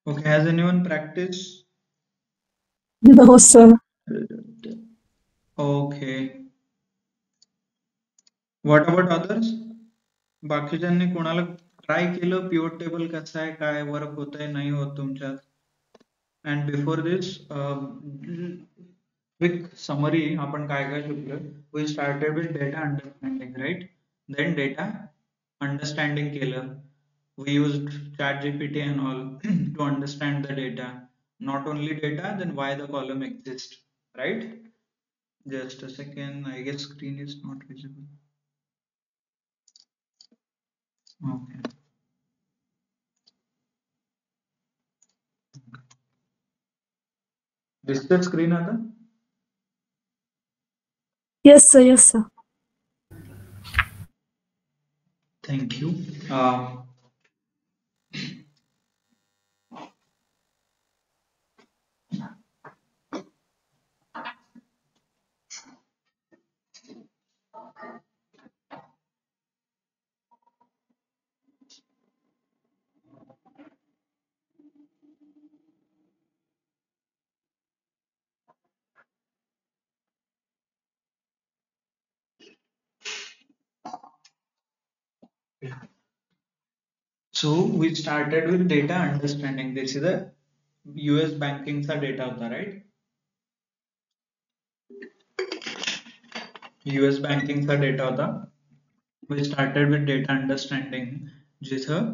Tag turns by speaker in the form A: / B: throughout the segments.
A: Okay, has anyone practiced?
B: No, sir.
A: Okay. What about others? बाकीच्यांनी कोणाला try केलं pivot table कसं आहे काय वर्क होतंय नाही होत तुमच्यात? And before this, quick summary आपण काय काय शिकलोय? We started with data understanding, right? Then data understanding केलं. We used ChatGPT and all to understand the data. Not only data, then why the column exists, right? Just a second, I guess screen is not visible. Okay. दिसतं screen आता?
B: Yes, sir. Yes, sir.
A: Thank you. Uh, So we started with data understanding. This is the US banking चा data होता, right? US banking चा data होता. We started with data understanding. जिथं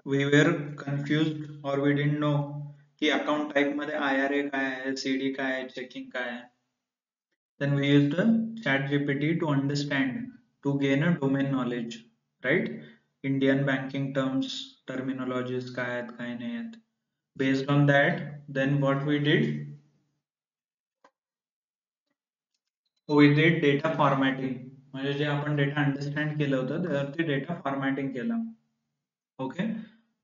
A: we were confused or we didn't know की account type मध्ये IRA काय आहे, CD काय आहे, checking काय आहे. Then we used the ChatGPT to understand, to gain a domain knowledge, right? Indian banking terms, terminologies काय आहेत, काय नाही आहेत. Based on that, then what we did, we did data formatting. म्हणजे जे आपण डेटा अंडरस्टँड केलं होतं त्यावरती डेटा फॉर्मॅटिंग केलं. Okay,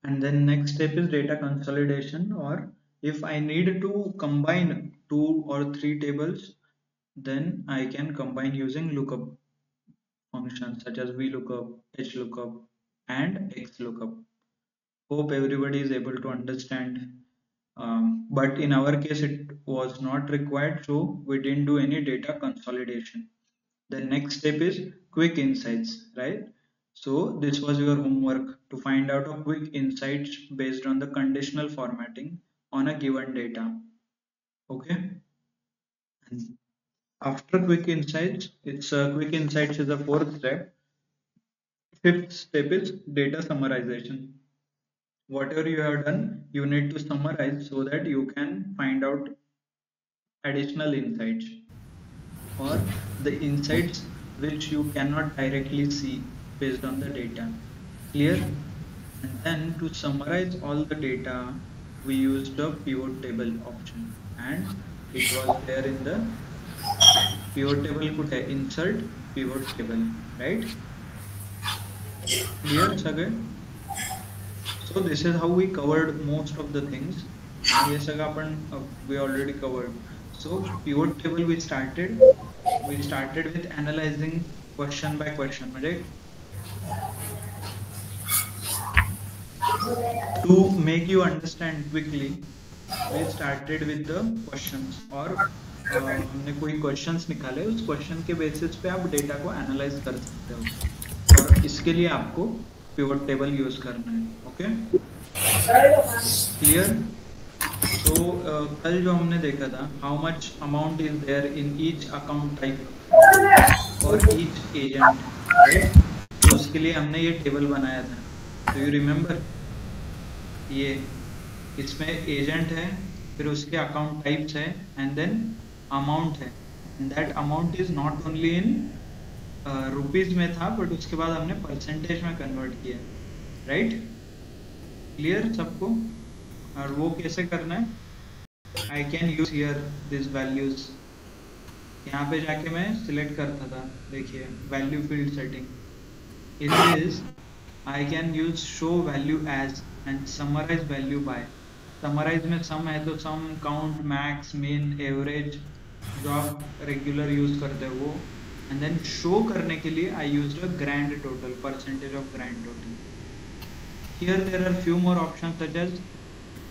A: and then next step is data consolidation, or if I need to combine two or three tables, then I can combine using lookup functions such as VLOOKUP, HLOOKUP, and XLOOKUp. Hope everybody is able to understand. But in our case, it was not required, so we didn't do any data consolidation. The next step is quick insights, right? So this was your homework to find out a quick insights based on the conditional formatting on a given data. Okay. And after quick insights, it's quick insights is the fourth step. Fifth step is data summarization. Whatever you have done, you need to summarize so that you can find out additional insights or the insights which you cannot directly see based on the data. Clear? And then to summarize all the data, we used the pivot table option, and it was there in the pivot table could insert pivot table, right? Clear, Sagar? So this is how we covered most of the things. आणि हे सगळं आपण we already covered. So pivot table we started with analyzing question by question. म्हणजे to make you understand quickly, we started with the questions, or हमने कोई questions निकाले, उस question के basis पे आप data को analyze कर सकते हो, और इसके लिए आपको pivot table use करना है. Okay, clear? So कल जो हमने देखा था, how much amount is there in each account type or each agent, right? तो उसके लिए हमने ये टेबल बनाया था. Do you remember? ये इसमें एजेंट है, फिर उसके अकाउंट टाइप्स है, एंड देन अमाउंट है, and that amount is not only in rupees में था, बट उसके बाद हमने परसेंटेज में कन्वर्ट किया, राइट? क्लियर सबको? और वो कैसे करना है? I can use here this values. यहाँ पे जाके मैं सिलेक्ट करता था, देखिए value field setting. In this I can use show value as and summarize value by. Summarize में sum है तो sum, count, max, mean, average जो आप regular use करते हो वो, and then show करने के लिए I used a grand total, percentage of grand total. Here there are few more options such as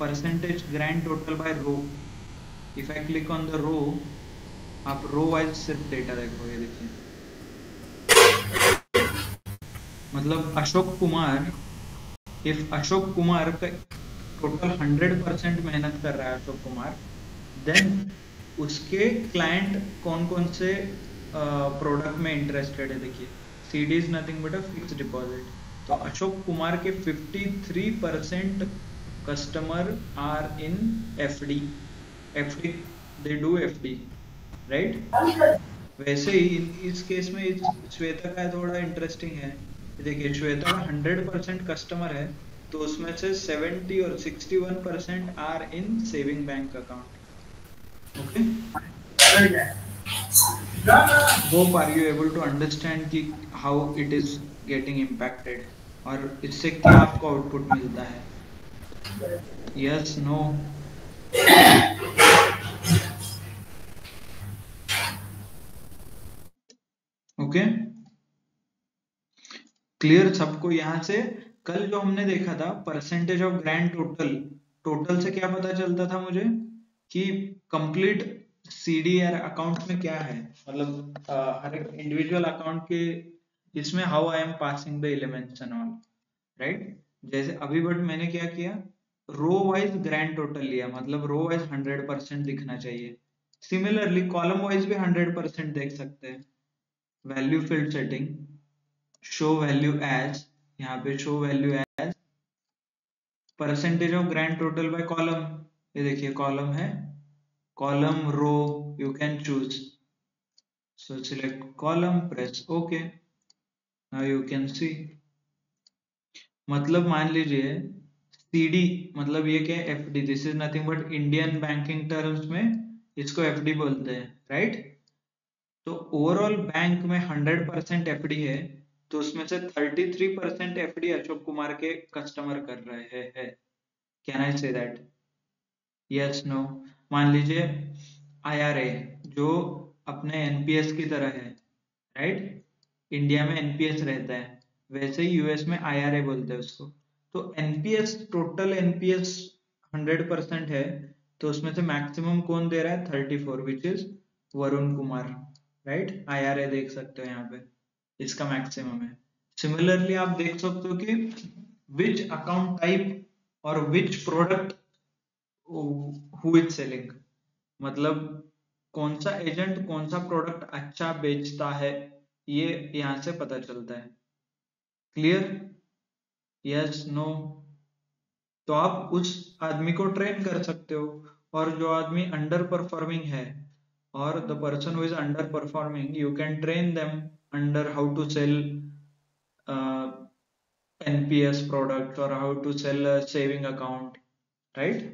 A: percentage grand total by row. If I click on the row, आप row wise सिर्फ data देखो, ये देखिए, मतलब Ashok Kumar, if Ashok Kumar का total 100% मेहनत कर रहा है अशोक कुमार, देन उसके क्लाइंट कौन कौन से प्रोडक्ट में इंटरेस्टेड है। देखिए, CD is nothing but a fix deposit, तो अशोक कुमार के 53% customer are in FD। FD, they do FD, right. वैसे ही इस केस में श्वेता का थोड़ा इंटरेस्टिंग है। देखिए, श्वेता का 100% कस्टमर है, तो उसमें से 70 और 61% are in saving bank account. Okay, hope are you able to understand कि how it is getting impacted, और इससे क्या आपको आउटपुट मिलता है। Yes, no? ओके, क्लियर सबको यहाँ से? कल जो हमने देखा था percentage of grand total, total से क्या पता चलता था मुझे कि कंप्लीट CDR अकाउंट में क्या है, मतलब हर एक इंडिविजुअल अकाउंट के इसमें how I am passing the elements and all, right. जैसे अभी बट मैंने क्या किया, रो वाइज ग्रैंड टोटल लिया, मतलब रो वाइज 100% दिखना चाहिए। सिमिलरली कॉलम वाइज भी 100% देख सकते हैं। Value field setting, show value as, यहाँ पे show value as percentage of grand total by column. ये देखिए कॉलम है, column, row, you can choose, so select column, press okay, now you can see. मतलब मान लीजिए CD, मतलब ये क्या है, FD, this is nothing but Indian banking terms में इसको FD बोलते हैं, राइट। तो ओवरऑल बैंक में 100% FD है, तो उसमें से 33% FD अशोक कुमार के कस्टमर कर रहे हैं। Can I say that? Yes, no? मान लीजिए IRA जो अपने NPS की तरह है, राइट। इंडिया में NPS रहता है, वैसे ही US में IRA बोलते हैं उसको। तो NPS, टोटल NPS 100% है, तो उसमें से मैक्सिमम कौन दे रहा है? 34, which is Varun Kumar, right. IRA देख सकते हो यहाँ पे, इसका मैक्सिमम है। सिमिलरली आप देख सकते हो कि विच अकाउंट टाइप और which product who is selling, मतलब कौन सा एजेंट कौन सा प्रोडक्ट अच्छा बेचता है, ये यहाँ से पता चलता है। क्लियर? Yes, no? तो आप उस आदमी को ट्रेन कर सकते हो, और जो आदमी अंडर परफॉर्मिंग है, और the person who is underperforming, you can train them under how to sell NPS products or how to sell a saving account, right?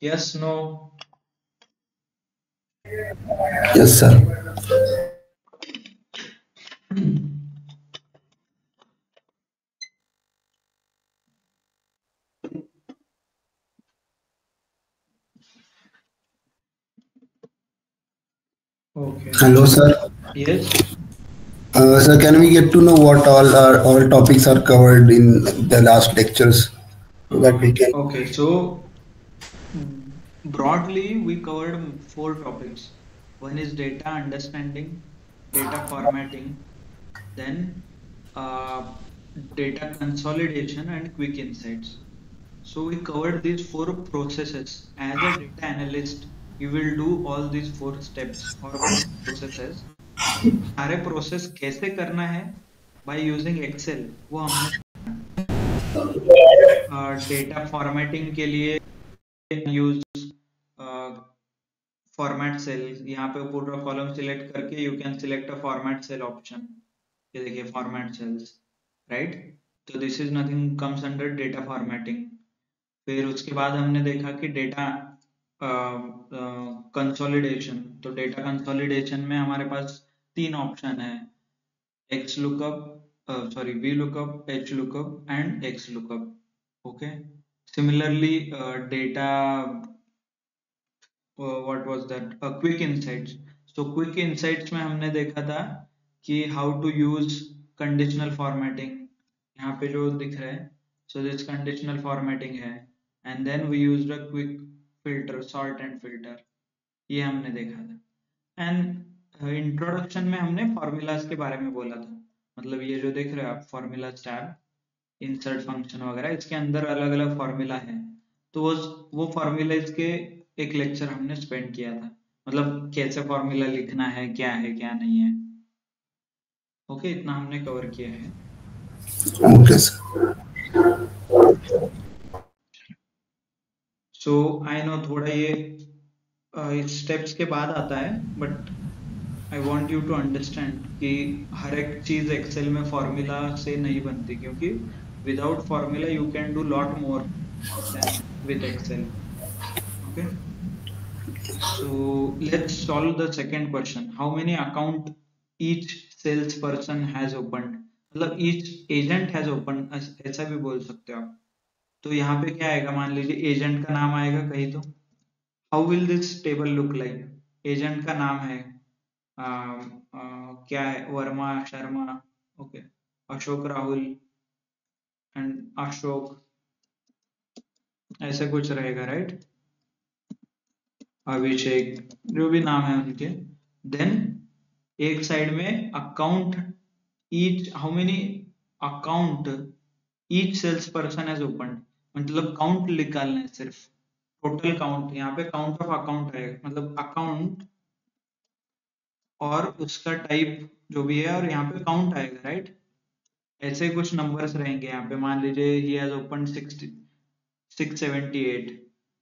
A: Yes, no?
C: Yes, sir.
A: Okay.
C: Hello, sir.
A: Yes.
C: Sir, can we get to know what all topics are covered in the last lectures so that we can?
A: Okay. So broadly, we covered 4 topics. One is data understanding, data formatting, then data consolidation and quick insights. So we covered these 4 processes. As a data analyst, you will do all these 4 steps or 4 processes. सारे process कैसे करना है by using Excel, वो हमने data formatting के लिए use format cell. यहाँ पे पूरा कॉलम सिलेक्ट करके you can select a format cell option, ये देखिए फॉर्मेट सेल्स, राइट। तो this is nothing comes under data formatting. फिर उसके बाद हमने देखा कि डेटा कंसोलिडेशन। तो डेटा कंसोलिडेशन में हमारे पास 3 ऑप्शन है, X lookup, sorry, V lookup, H lookup and X lookup. Okay. Similarly, data, what was that? Quick insights. So quick insights में हमने देखा था कि how to use conditional formatting, यहाँ पे जो दिख रहा है so this conditional formatting है, and then we used a quick filter, sort and filter, ये हमने देखा था। एंड इंट्रोडक्शन में हमने फॉर्मूलाज के बारे में बोला था, मतलब ये जो देख रहे हो आप फॉर्मूलाज टैब, इंसर्ट फंक्शन वगैरह, इसके अंदर अलग अलग फॉर्मूला है, तो वो फॉर्मूलाज के एक लेक्चर हमने स्पेंड किया था, मतलब कैसे फॉर्मूला लिखना है क्या नहीं है। ओके, इतना हमने कवर किया है।
C: Okay, sir.
A: So I know थोड़ा ये स्टेप्स के बाद आता है, but I want you to understand कि हर एक चीज एक्सेल में फॉर्मूला से नहीं बनती, क्योंकि without formula you can do lot more than with Excel. Okay, so let's solve the second question. How many account each salesperson has opened? मतलब each agent has opened, ऐसा भी बोल सकते हो आप। तो यहाँ पे क्या आएगा, मान लीजिए एजेंट का नाम आएगा कहीं, तो how will this table look like? Agent का नाम है क्या है, वर्मा शर्मा, ओके, अशोक राहुल एंड अशोक, ऐसे कुछ रहेगा, राइट? अभिषेक, जो भी नाम है उनके। देन एक साइड में account each, how many account each sales person has opened, मतलब काउंट निकालना है सिर्फ, टोटल काउंट। यहाँ पे काउंट ऑफ अकाउंट आएगा, मतलब अकाउंट और उसका टाइप जो भी है, और यहाँ पे काउंट आएगा, राइट? ऐसे कुछ नंबर्स रहेंगे यहाँ पे, मान लीजिए ही हैज ओपन 678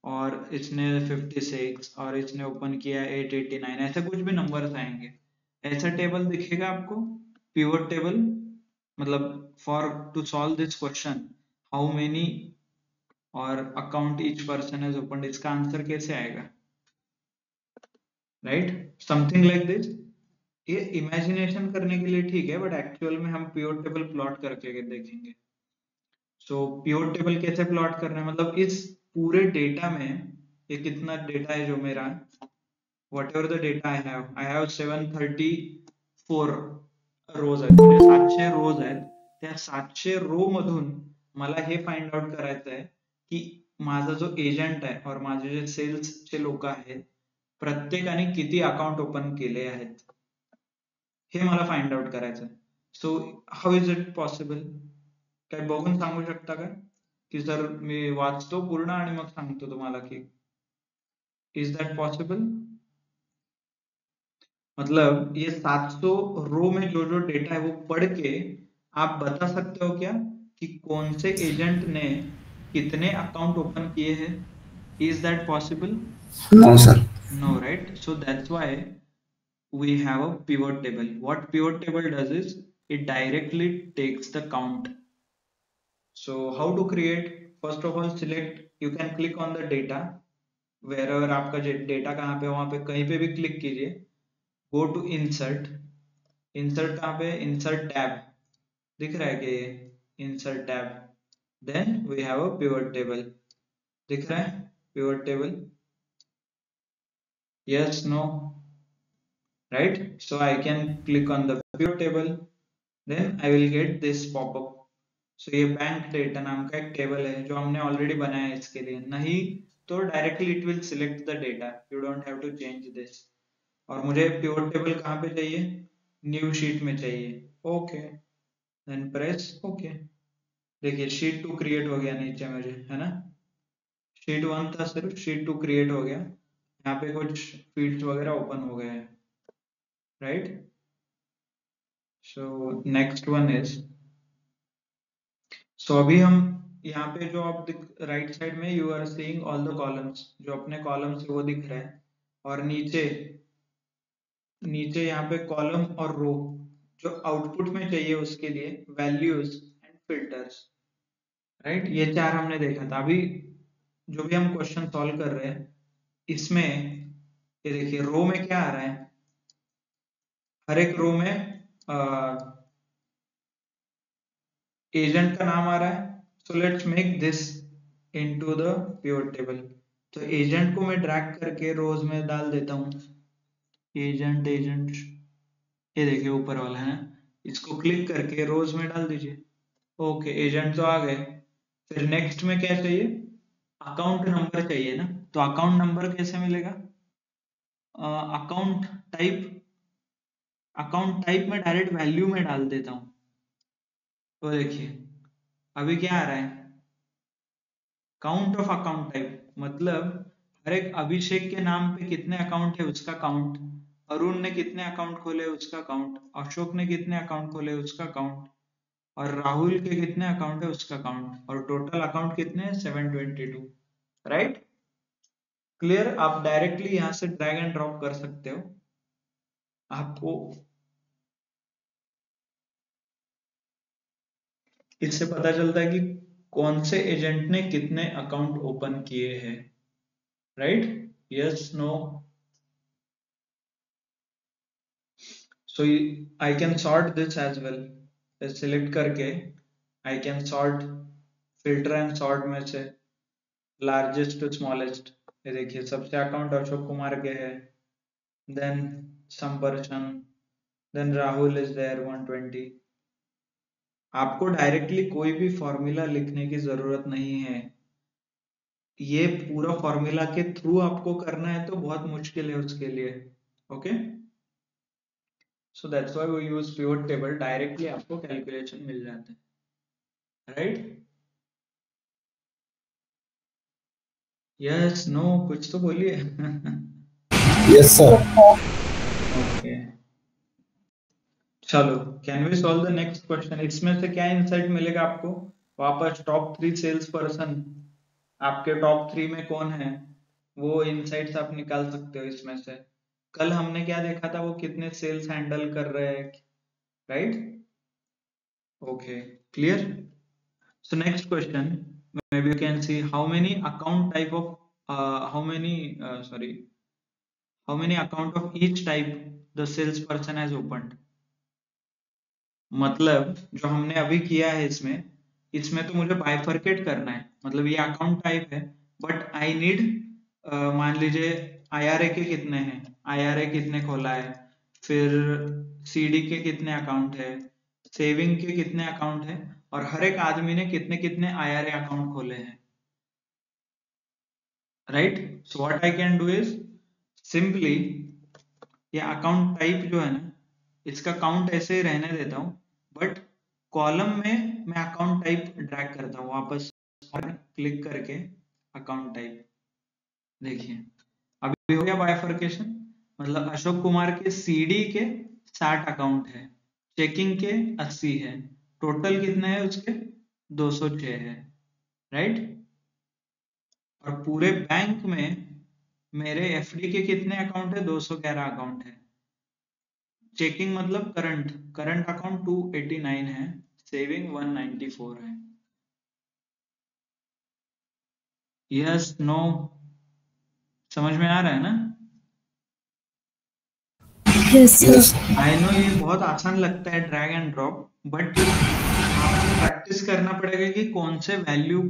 A: और इसने 56 और इसने ओपन किया 889, ऐसे कुछ भी नंबर्स आएंगे। ऐसा टेबल दिखेगा आपको, पिवट टेबल, मतलब for to solve this question how many और account each person has open, इसका आंसर कैसे आएगा, राइट? Something like this. ये इमेजिनेशन करने के लिए ठीक है, बट एक्चुअल में हम पिवट टेबल प्लॉट करके देखेंगे। सो पिवट टेबल कैसे प्लॉट करना है, मतलब इस पूरे डेटा में ये कितना डेटा है जो मेरा, whatever the data I have 734 रोज आहेत, म्हणजे 700 रोज आहेत, त्या 700 रो मधून मला हे फाइंड आउट करायचं आहे की माझा जो एजंट आहे और माझे जे सेल्स चे लोक आहेत, प्रत्येकाने किती अकाउंट ओपन केले आहेत, हे मला फाइंड आउट करायचं आहे। So how is it possible? काय बघून सांगू शकता का की सर मी वाचतो पूर्ण आणि मग सांगतो तुम्हाला की इज दैट पॉसिबल? मतलब ये 700 रो में जो जो डेटा है वो पढ़ के आप बता सकते हो क्या कि कौन से एजेंट ने कितने अकाउंट ओपन किए हैं? Is that possible?
C: No, sir.
A: No, right? So that's why we have a pivot table. What pivot table does is it directly takes the count. So how to create? First of all, select, you can click on the data wherever आपका data कहाँ पे, वहां पे कहीं पे भी click कीजिए, go to insert, insert कहाँ पे, इंसर्ट टैब दिख रहा है कि ये insert tab, then we have a pivot table, दिख रहा है pivot table, yes no, right? So I can click on the pivot table, then I will get this popup. So ये बैंक डेटा नाम का एक टेबल है जो हमने ऑलरेडी बनाया है इसके लिए, नहीं तो directly it will select the data, you don't have to change this. और मुझे पिवट टेबल कहाँ पे चाहिए, न्यू शीट में चाहिए, ओके, देन प्रेस ओके। देखिए शीट 2 क्रिएट हो गया नीचे मुझे, है ना? शीट 1 था सिर्फ, शीट 2 क्रिएट हो गया, यहाँ पे कुछ फील्ड्स वगैरह ओपन हो गए हैं, right? So next one is, so अभी हम यहाँ पे जो आप राइट साइड में you are seeing all the columns, जो अपने कॉलम्स है वो दिख रहा है, और नीचे नीचे यहाँ पे कॉलम और रो जो आउटपुट में चाहिए उसके लिए वैल्यूज एंड फिल्टर्स, राइट? ये चार हमने देखा था। अभी जो भी हम क्वेश्चन सॉल्व कर रहे हैं इसमें ये देखिए रो में क्या आ रहा है, हर एक रो में एजेंट का नाम आ रहा है। So let's make this into the pivot table. तो एजेंट को मैं ड्रैग करके रोज में डाल देता हूँ, एजेंट एजेंट, ये देखिए ऊपर वाला है, इसको क्लिक करके रोज में डाल दीजिए। ओके, एजेंट तो आ गए, फिर नेक्स्ट में क्या चाहिए, अकाउंट नंबर चाहिए ना, तो अकाउंट नंबर कैसे मिलेगा, अकाउंट टाइप, अकाउंट टाइप में डायरेक्ट वैल्यू में डाल देता हूँ। तो देखिए अभी क्या आ रहा है, काउंट ऑफ अकाउंट टाइप, मतलब हर एक अभिषेक के नाम पे कितने अकाउंट है उसका काउंट, अरुण ने कितने अकाउंट खोले उसका काउंट, अशोक ने कितने अकाउंट खोले उसका काउंट, और राहुल के कितने अकाउंट है उसका काउंट, और टोटल अकाउंट कितने हैं 722। Right, clear. आप डायरेक्टली यहां से ड्रैग एंड ड्रॉप कर सकते हो, आपको इससे पता चलता है कि कौन से एजेंट ने कितने अकाउंट ओपन किए हैं। Right, yes, no. So I can sort this as well. Select करके I can sort, filter and sort में से largest to smallest। ये देखिए सबसे अकाउंट अशोक कुमार के है, then some person, then Rahul is there 120। आपको डायरेक्टली कोई भी फॉर्मूला लिखने की जरूरत नहीं है, ये पूरा फॉर्मूला के थ्रू आपको करना है तो बहुत मुश्किल है उसके लिए। Okay, so that's why we use pivot table, directly आपको कैलकुलेशन मिल जाता है। राइट, यस, नो, कुछ तो बोलिए।
C: Yes, sir.
A: ओके, चलो, can we solve the next question. इसमें से क्या इंसाइट मिलेगा आपको, वापस टॉप 3 सेल्स पर्सन, आपके टॉप 3 में कौन है, वो इनसाइट्स आप निकाल सकते हो इसमें से। कल हमने क्या देखा था, वो कितने सेल्स हैंडल कर रहे हैं। Right, okay, clear. So next question, maybe you can see how many account type of how many account of each type the salesperson has opened। मतलब जो हमने अभी किया है इसमें, इसमें तो मुझे बाइफरकेट करना है, मतलब ये अकाउंट टाइप है, बट आई नीड, मान लीजिए आईआरए के कितने हैं, आईआरए कितने खोला है, फिर सीडी के कितने अकाउंट है, सेविंग के कितने अकाउंट है, और हर एक आदमी ने कितने कितने आईआरए अकाउंट खोले हैं। Right, so what I can do is simply, ये अकाउंट टाइप जो है ना, इसका काउंट ऐसे ही रहने देता हूँ, बट कॉलम में मैं अकाउंट टाइप ड्रैग करता हूँ वापस, क्लिक करके अकाउंट टाइप। देखिए अभी हो गया बाइफरकेशन, मतलब अशोक कुमार के सीडी के 60 अकाउंट है, चेकिंग के 80 है, टोटल कितने हैं उसके 206 है। राइट, और पूरे बैंक में मेरे एफडी के कितने अकाउंट है, 211 अकाउंट है। चेकिंग मतलब करंट, करंट अकाउंट 289 है, सेविंग 194 है। यस, नो, समझ में आ रहा है ना।
B: Yes, sir.
C: Yes.
A: I know ये बहुत आसान लगता है ड्रैग एंड ड्रॉप, बट आपको प्रैक्टिस करना पड़ेगा कि कौन से वैल्यू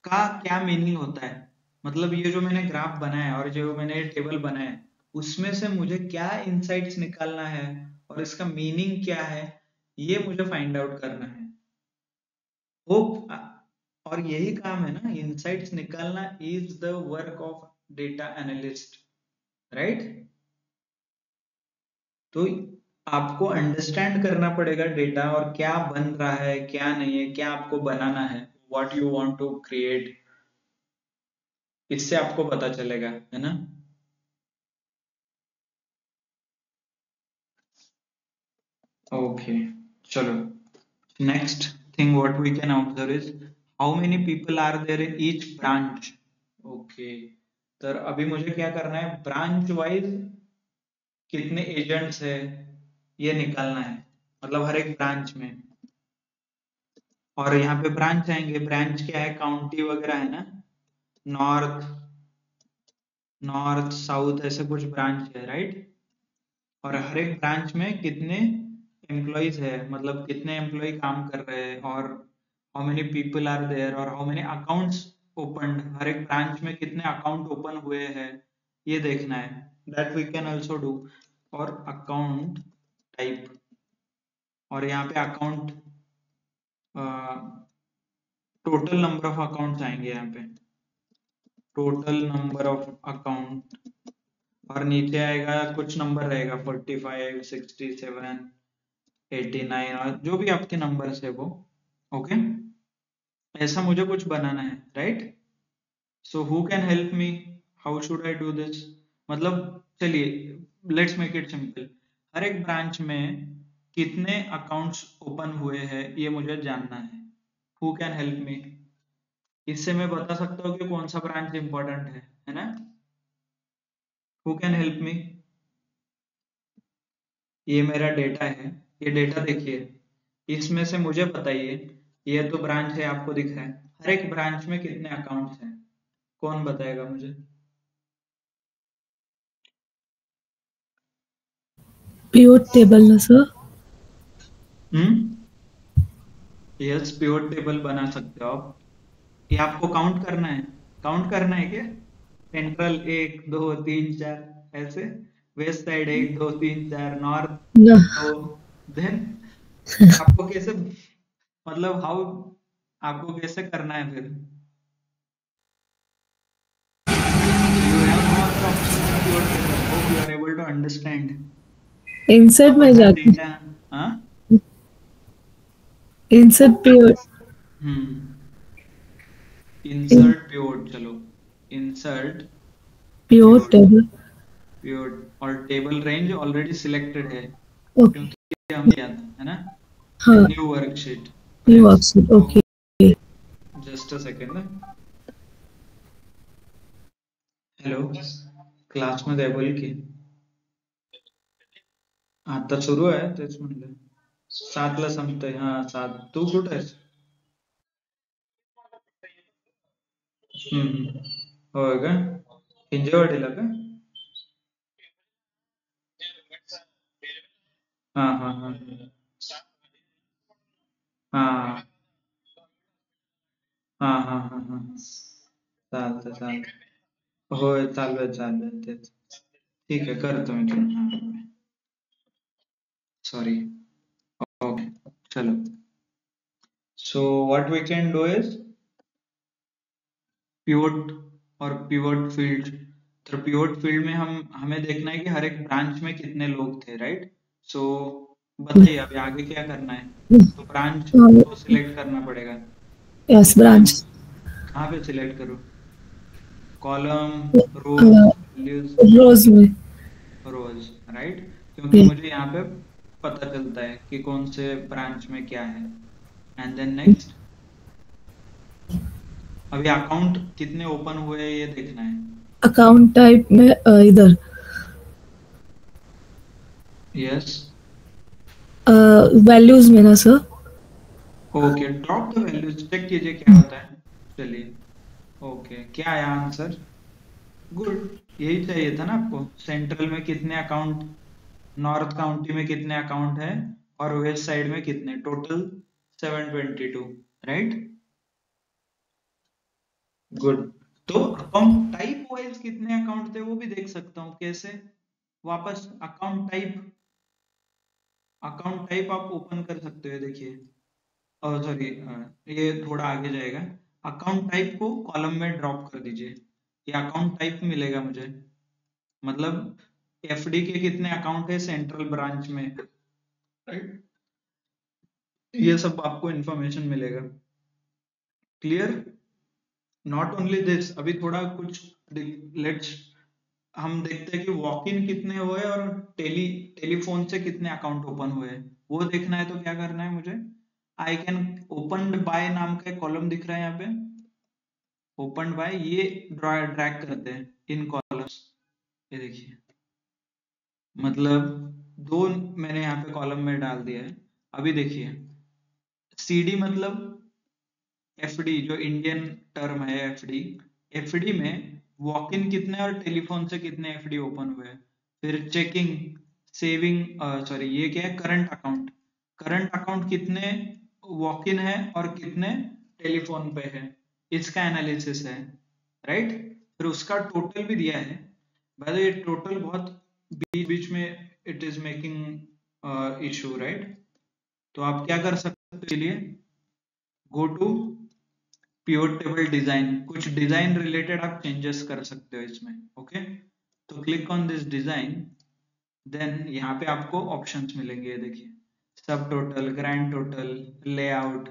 A: का क्या मीनिंग होता है। मतलब ये जो मैंने ग्राफ बनाया है और जो मैंने टेबल बनाया है, उसमें से मुझे क्या इंसाइट्स निकालना है और इसका मीनिंग क्या है, ये मुझे फाइंड आउट करना है। होप, और यही काम है ना, इंसाइट्स निकालना is the work of data analyst. Right, तो आपको अंडरस्टैंड करना पड़ेगा डेटा और क्या बन रहा है क्या नहीं है, क्या आपको बनाना है, what you want to create, इससे आपको पता चलेगा, है ना। ओके, चलो, next thing what we can observe is how many people are there in each branch. Okay, तो अभी मुझे क्या करना है, ब्रांच वाइज कितने एजेंट्स है ये निकालना है, मतलब हर एक ब्रांच में। और यहाँ पे ब्रांच आएंगे, ब्रांच क्या है, काउंटी वगैरह है ना, नॉर्थ, नॉर्थ साउथ ऐसे कुछ ब्रांच है। राइट, और हर एक ब्रांच में कितने एम्प्लॉइज है, मतलब कितने एम्प्लॉय काम कर रहे हैं, और how many people are there, और हाउ मेनी अकाउंट्स ओपन, हर एक ब्रांच में कितने अकाउंट ओपन हुए हैं, ये देखना है। That we can also do. और अकाउंट टाइप, और यहाँ पे account total number of accounts आएंगे यहाँ पे, टोटल नंबर ऑफ अकाउंट, और नीचे आएगा कुछ नंबर रहेगा 45, 67, 89 और जो भी आपके नंबर्स है वो। ओके, ऐसा मुझे कुछ बनाना है, right? So who can help me, how should I do this? मतलब चलिए लेट्स मेक इट सिंपल, हर एक ब्रांच में कितने अकाउंट्स ओपन हुए हैं ये मुझे जानना है। Who can help me? इससे मैं बता सकता हूँ कि कौन सा ब्रांच इंपॉर्टेंट है ना? Who can help me? ये मेरा डेटा है, ये डेटा देखिए, इसमें से मुझे बताइए, ये तो ब्रांच है आपको दिख रहा है, हर एक ब्रांच में कितने अकाउंट्स हैं? कौन बताएगा मुझे?
B: Pivot table ना सर?
A: यस, पिवट टेबल बना सकते हो आप। ये आपको काउंट करना है, काउंट करना है क्या? सेंट्रल 1 2 3 4 ऐसे, वेस्ट साइड 1 2 3 4, नॉर्थ
B: ना।
A: 2, देन आपको कैसे, मतलब हाउ, आपको कैसे करना है फिर? You have no other option in pivot table. Hope you are able to understand.
B: Insert में
A: अगर
B: जाके
A: डेटा, हाँ,
B: insert pivot
A: इंसर्ट पिवट, चलो insert
B: pivot
A: pivot,
B: table.
A: Pivot और टेबल रेंज ऑलरेडी सिलेक्टेड है
B: Okay.
A: क्योंकि हम किया था, है ना?
B: हाँ,
A: new worksheet,
B: new
A: yes.
B: worksheet. Okay.
A: Just a second, hello, क्लासमध्ये आहे, बोल की. आता सुरू आहे, तेच म्हणलं 7ला संपतंय. हा 7, तू कुठे आहेस? होय का, हिंजेवाडीला का? हा हा हा हा हा हा हा हा, चालतं चालतं. होय, चालू आहे तेच. ठीक आहे, करतो मी. सॉरी. ओके, चलो. So what we can do is pivot और पिवट फील्ड। तो पिवट फील्ड में हम हमें देखना है कि हर एक ब्रांच में कितने लोग थे, राइट? सो बताइए अभी आगे क्या करना है? तो ब्रांच को सिलेक्ट करना पड़ेगा।
B: Yes,
A: तो मैं
B: branch.
A: कहाँ पे सिलेक्ट करूँ? कॉलम, रोज,
B: Uh,
A: वैल्यूज,
B: rows में.
A: रोज, राइट? क्योंकि
B: Yeah.
A: मुझे यहाँ पे पता चलता है कि कौन से ब्रांच में क्या है। एंड देन नेक्स्ट, अभी अकाउंट कितने ओपन हुए हैं ये देखना है।
B: Account type में इधर
A: यस,
B: values में ना sir?
A: Okay, drop the values, check कीजिए क्या होता है। चलिए, ओके, क्या आया आंसर? गुड, यही चाहिए था ना आपको। सेंट्रल में कितने अकाउंट, नॉर्थ काउंटी में कितने अकाउंट है, और वेस्ट साइड में कितने, टोटल 722, राइट? गुड। तो अकाउंट टाइप वाइज कितने अकाउंट थे वो भी देख सकता हूँ, कैसे? वापस अकाउंट टाइप आप ओपन कर सकते हो, देखिए, सॉरी, ये थोड़ा आगे जाएगा। अकाउंट टाइप को कॉलम में ड्रॉप कर दीजिए, ये अकाउंट टाइप मिलेगा मुझे, मतलब एफडी के कितने अकाउंट है सेंट्रल ब्रांच में, राइट? ये सब आपको इंफॉर्मेशन मिलेगा। क्लियर? नॉट ओनली दिस, अभी थोड़ा कुछ लेट्स हम देखते हैं कि वॉक इन कितने हुए और टेलीफोन से कितने अकाउंट ओपन हुए, वो देखना है। तो क्या करना है मुझे? आई कैन ओपन बाय नाम का एक कॉलम दिख रहा है यहाँ पे, ओपन बाय, ये ड्रैग करते हैं इन कॉलम्स, ये देखिए, मतलब दो मैंने यहाँ पे कॉलम में डाल दिया है। अभी देखिए, सीडी मतलब एफडी, जो इंडियन टर्म है एफडी, एफडी में वॉक इन कितने और टेलीफोन से कितने एफडी ओपन हुए, फिर चेकिंग, सेविंग, सॉरी ये क्या है, करंट अकाउंट, करंट अकाउंट कितने वॉक इन है और कितने टेलीफोन पे है, इसका एनालिसिस है, राइट? फिर उसका टोटल भी दिया है। भाई ये टोटल बहुत बीच बीच में it is making issue, right? तो आप क्या कर सकते हो, इसके लिए go to pivot table design, कुछ डिजाइन रिलेटेड आप चेंजेस कर सकते हो इसमें। ओके, तो click on this design, then यहाँ पे आपको ऑप्शंस मिलेंगे, ये देखिए, sub total, grand total, layout,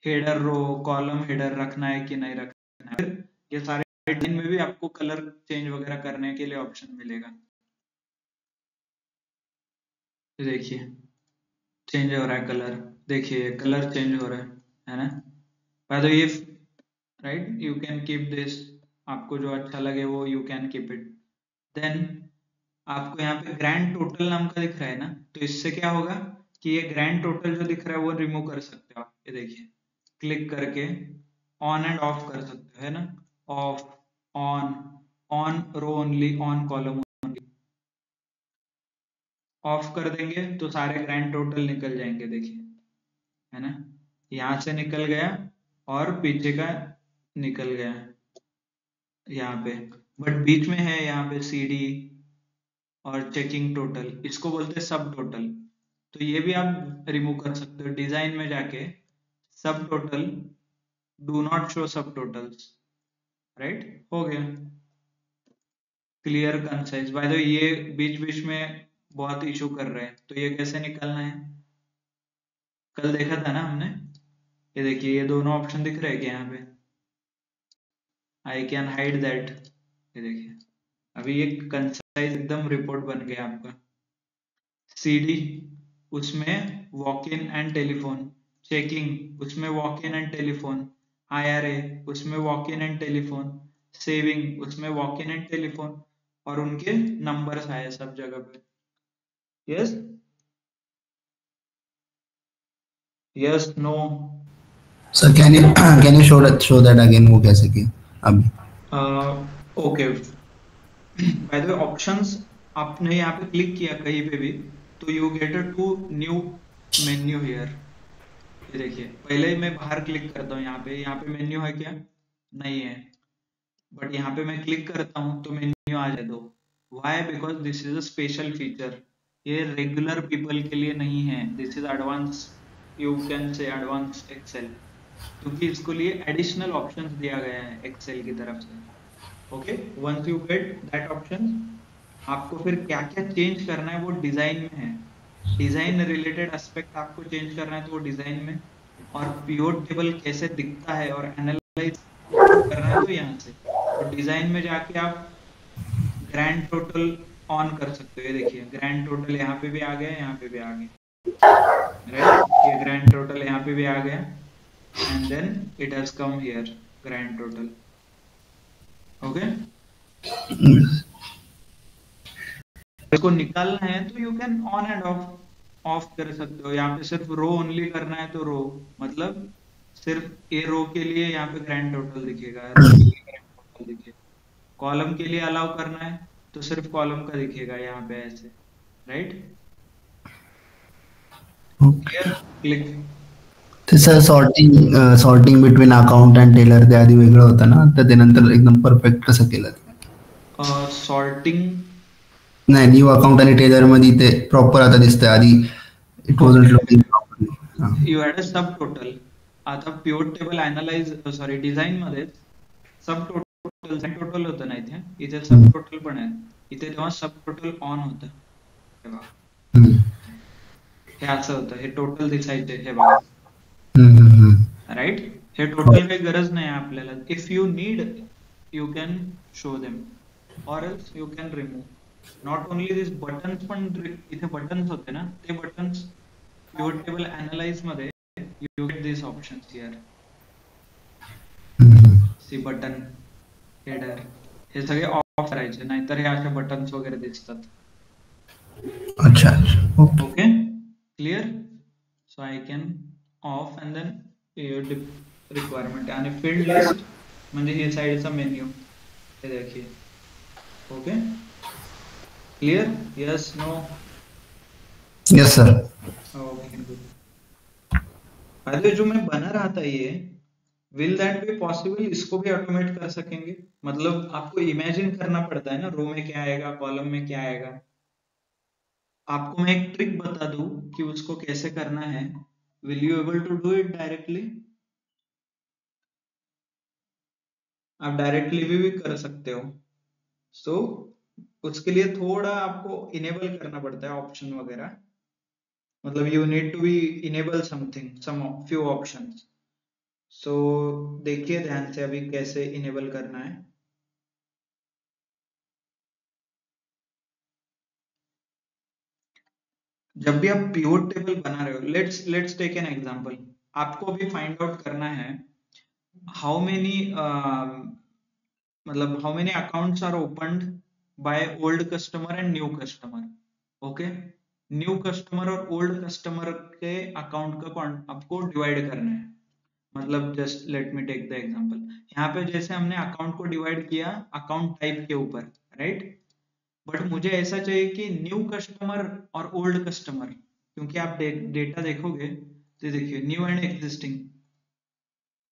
A: header row, column header रखना है कि नहीं रखना है, फिर ये सारे डिजाइन में भी आपको कलर चेंज वगैरह करने के लिए ऑप्शन मिलेगा। देखिए चेंज हो रहा है कलर, देखिए कलर चेंज हो रहा है ना। बाय द ये right, you can keep this, आपको जो अच्छा लगे वो you can keep it. Then आपको यहाँ पे ग्रैंड टोटल नाम का दिख रहा है ना, तो इससे क्या होगा कि ये ग्रैंड टोटल जो दिख रहा है वो रिमूव कर सकते हो आप। ये देखिए क्लिक करके ऑन एंड ऑफ कर सकते हो, है ना, off, on, on row only, on column only. Off कर देंगे तो सारे ग्रैंड टोटल निकल जाएंगे, देखिए, है ना, यहाँ से निकल गया और पीछे का निकल गया यहाँ पे, बट बीच में है यहाँ पे CD और चेकिंग टोटल, इसको बोलते हैं सब टोटल। तो ये भी आप रिमूव कर सकते हो डिजाइन में जाके, सब टोटल, डू नॉट शो सब टोटल्स, राइट, हो गया क्लियर कंसाइज। बाय द वे ये बीच बीच में बहुत इशू कर रहे हैं, तो ये कैसे निकालना है, कल देखा था ना हमने, ये देखिए ये दोनों ऑप्शन दिख रहे हैं क्या यहाँ पे, आई कैन हाइड दैट, ये देखिए अभी ये कंसाइज एकदम रिपोर्ट बन गया आपका। CD उसमें walk in and telephone, checking उसमें walk in and telephone, IRA उसमें walk in and telephone, saving उसमें वॉक इन एंड टेलीफोन, और उनके नंबर्स आए सब जगह पे। Yes, yes, no,
C: sir can you can you show that again, वो कैसे किया अभी?
A: Okay. By the way options आपने यहाँ पे क्लिक किया कहीं पे भी, तो you get a to new menu here. ये देखिए पहले ही मैं बाहर क्लिक करता हूँ, यहाँ पे मेन्यू है क्या, नहीं है, बट यहाँ पे मैं क्लिक करता हूँ तो मेन्यू आ जाए दो। Why, because this is a special feature, ये रेगुलर पीपल के लिए नहीं है, this is advance, you can say advance excel, क्योंकि इसको लिए एडिशनल ऑप्शंस दिया गया है एक्सेल की तरफ से। Okay, once you get that option, आपको फिर क्या क्या चेंज करना है वो डिजाइन में है, डिजाइन रिलेटेड एस्पेक्ट आपको चेंज करना है तो वो डिजाइन में, और पिवट टेबल कैसे दिखता है और एनालाइज करना है तो यहाँ से, तो डिजाइन में जाके आप ग्रैंड टोटल ऑन कर सकते हो। ये देखिए ग्रैंड टोटल यहाँ पे भी आ गया, यहाँ पे भी आ गया, राइट, ये ग्रैंड टोटल यहाँ पे भी आ गया, and then it has come here grand total. Okay, इसको निकालना है तो you can on and off, off कर सकते हो। यहाँ पे सिर्फ रो ओनली करना है तो रो, मतलब सिर्फ ए रो के लिए यहाँ पे ग्रैंड टोटल दिखेगा, रो के लिए ग्रैंड टोटल दिखेगा, कॉलम के लिए अलाउ करना है तो सिर्फ कॉलम का दिखेगा यहाँ पे ऐसे, राइट, क्लियर, क्लिक।
C: ते sir sorting between account and teller ते आधी वेगळं होतं ना, तर ते नंतर एकदम परफेक्ट कसं केलं ते?
A: सॉर्टिंग,
C: नाही, न्यू अकाउंट आणि टेलर मध्ये ते प्रॉपर आता दिसतंय, आधी it wasn't
A: okay,
C: looking properly.
A: You had a सब टोटल, आता pivot table analyse, sorry design मध्ये सब टोटल टोटल होतं ना, इथे सब टोटल पण आहे, इथे तेव्हा सब टोटल ऑन होतं, हे बघा, हे असं होतं, हे टोटल दिसायचे, हे बघा, राइट, हे टोटल काही गरज नाही आपल्याला, if you need you can show them, or else you can remove, not only this buttons, पण इथे बटन्स होते ना, ते बटन्स पिवट टेबल अनालाइज मध्ये you get this options here, see button, header, हे सगळे ऑफ करायचे, नाहीतर हे असे बटन्स वगैरे दिसतात.
C: अच्छा, okay.
A: Okay, clear, so I can off and then requirement आणि फील्ड लिस्ट म्हणजे हे साइडचा मेन्यू, हे देखिए, okay, clear, yes, no,
C: yes sir.
A: Okay, good. अरे जो मैं बना रहा था ये, विल दैट बी पॉसिबल, इसको भी ऑटोमेट कर सकेंगे, मतलब आपको इमेजिन करना पड़ता है ना, रो में क्या आएगा, कॉलम में क्या आएगा, आपको मैं एक ट्रिक बता दूं कि उसको कैसे करना है, will you able to do it directly? आप डायरेक्टली भी कर सकते हो। सो उसके लिए थोड़ा आपको इनेबल करना पड़ता है ऑप्शन वगैरह, मतलब you need to be enable something, some few options. So देखिए ध्यान से अभी कैसे इनेबल करना है। जब भी आप पिवोट टेबल बना रहे हो, लेट्स टेक एन एग्जांपल, आपको भी फाइंड आउट करना है हाउ मेनी मतलब how many accounts are opened by old customer and new customer. Okay, new customer और ओल्ड कस्टमर के अकाउंट का आपको डिवाइड करना है। मतलब just let me take the example, यहाँ पे जैसे हमने अकाउंट को डिवाइड किया अकाउंट टाइप के ऊपर, राइट। बट मुझे ऐसा चाहिए कि न्यू कस्टमर और ओल्ड कस्टमर, क्योंकि आप डेटा देखोगे तो देखिए new and existing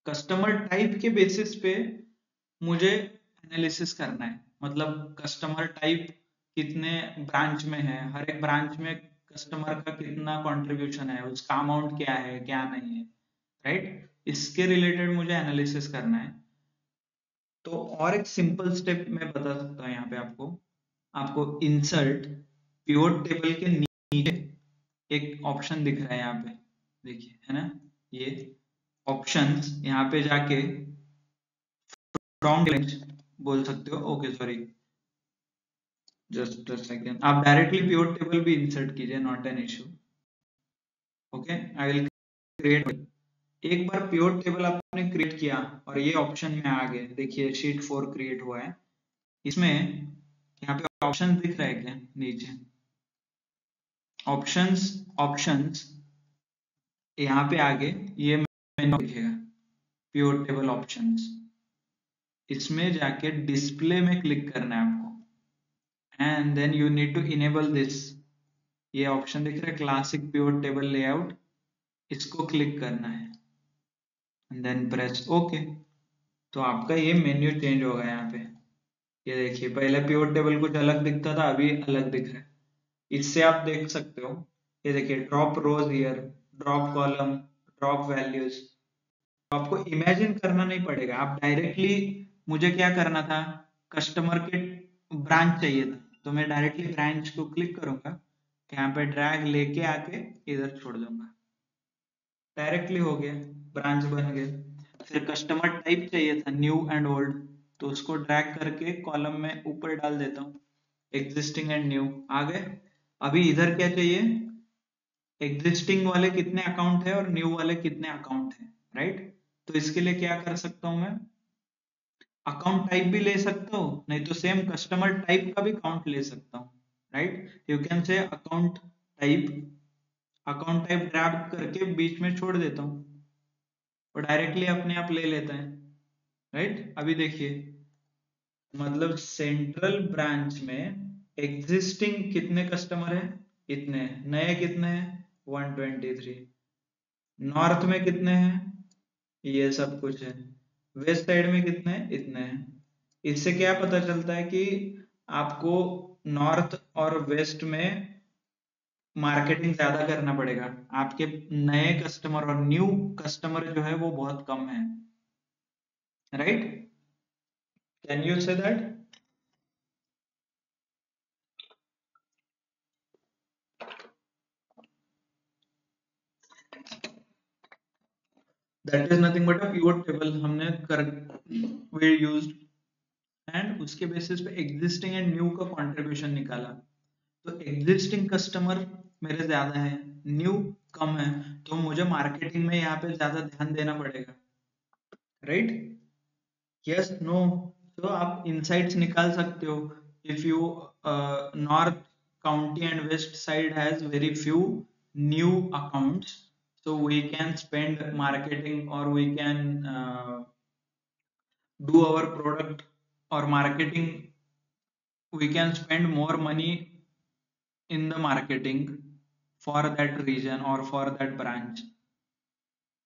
A: customer type के बेसिस पे मुझे एनालिसिस करना है। मतलब कस्टमर टाइप कितने ब्रांच में है, हर एक ब्रांच में कस्टमर का कितना कंट्रीब्यूशन है, उसका अमाउंट क्या है क्या नहीं है, राइट। इसके रिलेटेड मुझे एनालिसिस करना है। तो और एक सिंपल स्टेप मैं बता सकता हूँ यहाँ पे आपको, आपको इंसर्ट पिवोट टेबल के नीचे एक ऑप्शन दिख रहा है यहाँ पे, देखिए है ना, ये ऑप्शंस, यहाँ पे जाके फ्रॉम बोल सकते हो। Okay sorry, just a second, आप डायरेक्टली पिवोट टेबल भी इंसर्ट कीजिए, not an issue. Okay, I will create. एक बार पिवोट टेबल आपने क्रिएट किया और ये ऑप्शन में आ गए, देखिए शीट 4 क्रिएट हुआ है। इसमें यहाँ पे ऑप्शन दिख रहा है क्या नीचे, ऑप्शंस, ऑप्शंस यहाँ पे आगे ये मेन्यू दिखेगा, पिवोट टेबल ऑप्शंस। इसमें जाके डिस्प्ले में क्लिक करना है आपको, and then you need to enable this. ये ऑप्शन दिख रहा है क्लासिक पिवोट टेबल लेआउट, इसको क्लिक करना है एंड देन प्रेस ओके। तो आपका ये मेन्यू चेंज होगा यहाँ पे, ये देखिए पहले पिवोट टेबल कुछ अलग दिखता था, अभी अलग दिख रहा है। इससे आप देख सकते हो, ये देखिए drop rows here, drop column, drop values. आपको इमेजिन करना नहीं पड़ेगा, आप डायरेक्टली, मुझे क्या करना था, कस्टमर के ब्रांच चाहिए था, तो मैं डायरेक्टली ब्रांच को क्लिक करूंगा, यहाँ पे ड्रैग लेके आके इधर छोड़ दूंगा, डायरेक्टली हो गया, ब्रांच बन गया। फिर कस्टमर टाइप चाहिए था न्यू एंड ओल्ड, तो उसको ड्रैग करके कॉलम में ऊपर डाल देता हूँ, एग्जिस्टिंग एंड न्यू आ गए। अभी इधर क्या चाहिए, एग्जिस्टिंग वाले कितने अकाउंट है और न्यू वाले कितने अकाउंट है, राइट। तो इसके लिए क्या कर सकता हूं मैं, अकाउंट टाइप भी ले सकता हूँ, नहीं तो सेम कस्टमर टाइप का भी काउंट ले सकता हूँ, राइट। यू कैन से account type, account type drag करके बीच में छोड़ देता हूँ और डायरेक्टली अपने आप ले लेता है, राइट। अभी देखिए, मतलब सेंट्रल ब्रांच में एग्जिस्टिंग कितने कस्टमर है, इतने, नए कितने हैं 123, नॉर्थ में कितने हैं, ये सब कुछ है, वेस्ट साइड में कितने हैं, इतने हैं। इससे क्या पता चलता है कि आपको नॉर्थ और वेस्ट में मार्केटिंग ज्यादा करना पड़ेगा, आपके नए कस्टमर और न्यू कस्टमर जो है वो बहुत कम है, right. Can you say that? That is nothing but a pivot table हमने कर वी यूज्ड, एंड उसके बेसिस पे एग्जिस्टिंग एंड न्यू का कंट्रीब्यूशन निकाला। तो एग्जिस्टिंग कस्टमर मेरे ज्यादा है, न्यू कम है, तो मुझे मार्केटिंग में यहाँ पे ज्यादा ध्यान देना पड़ेगा, राइट। यस नो, तो आप इनसाइट्स निकाल सकते हो। If you north county and west side has very few new accounts, so we can spend marketing or we can do our product or marketing, we can spend more money in the marketing for that region or for that branch,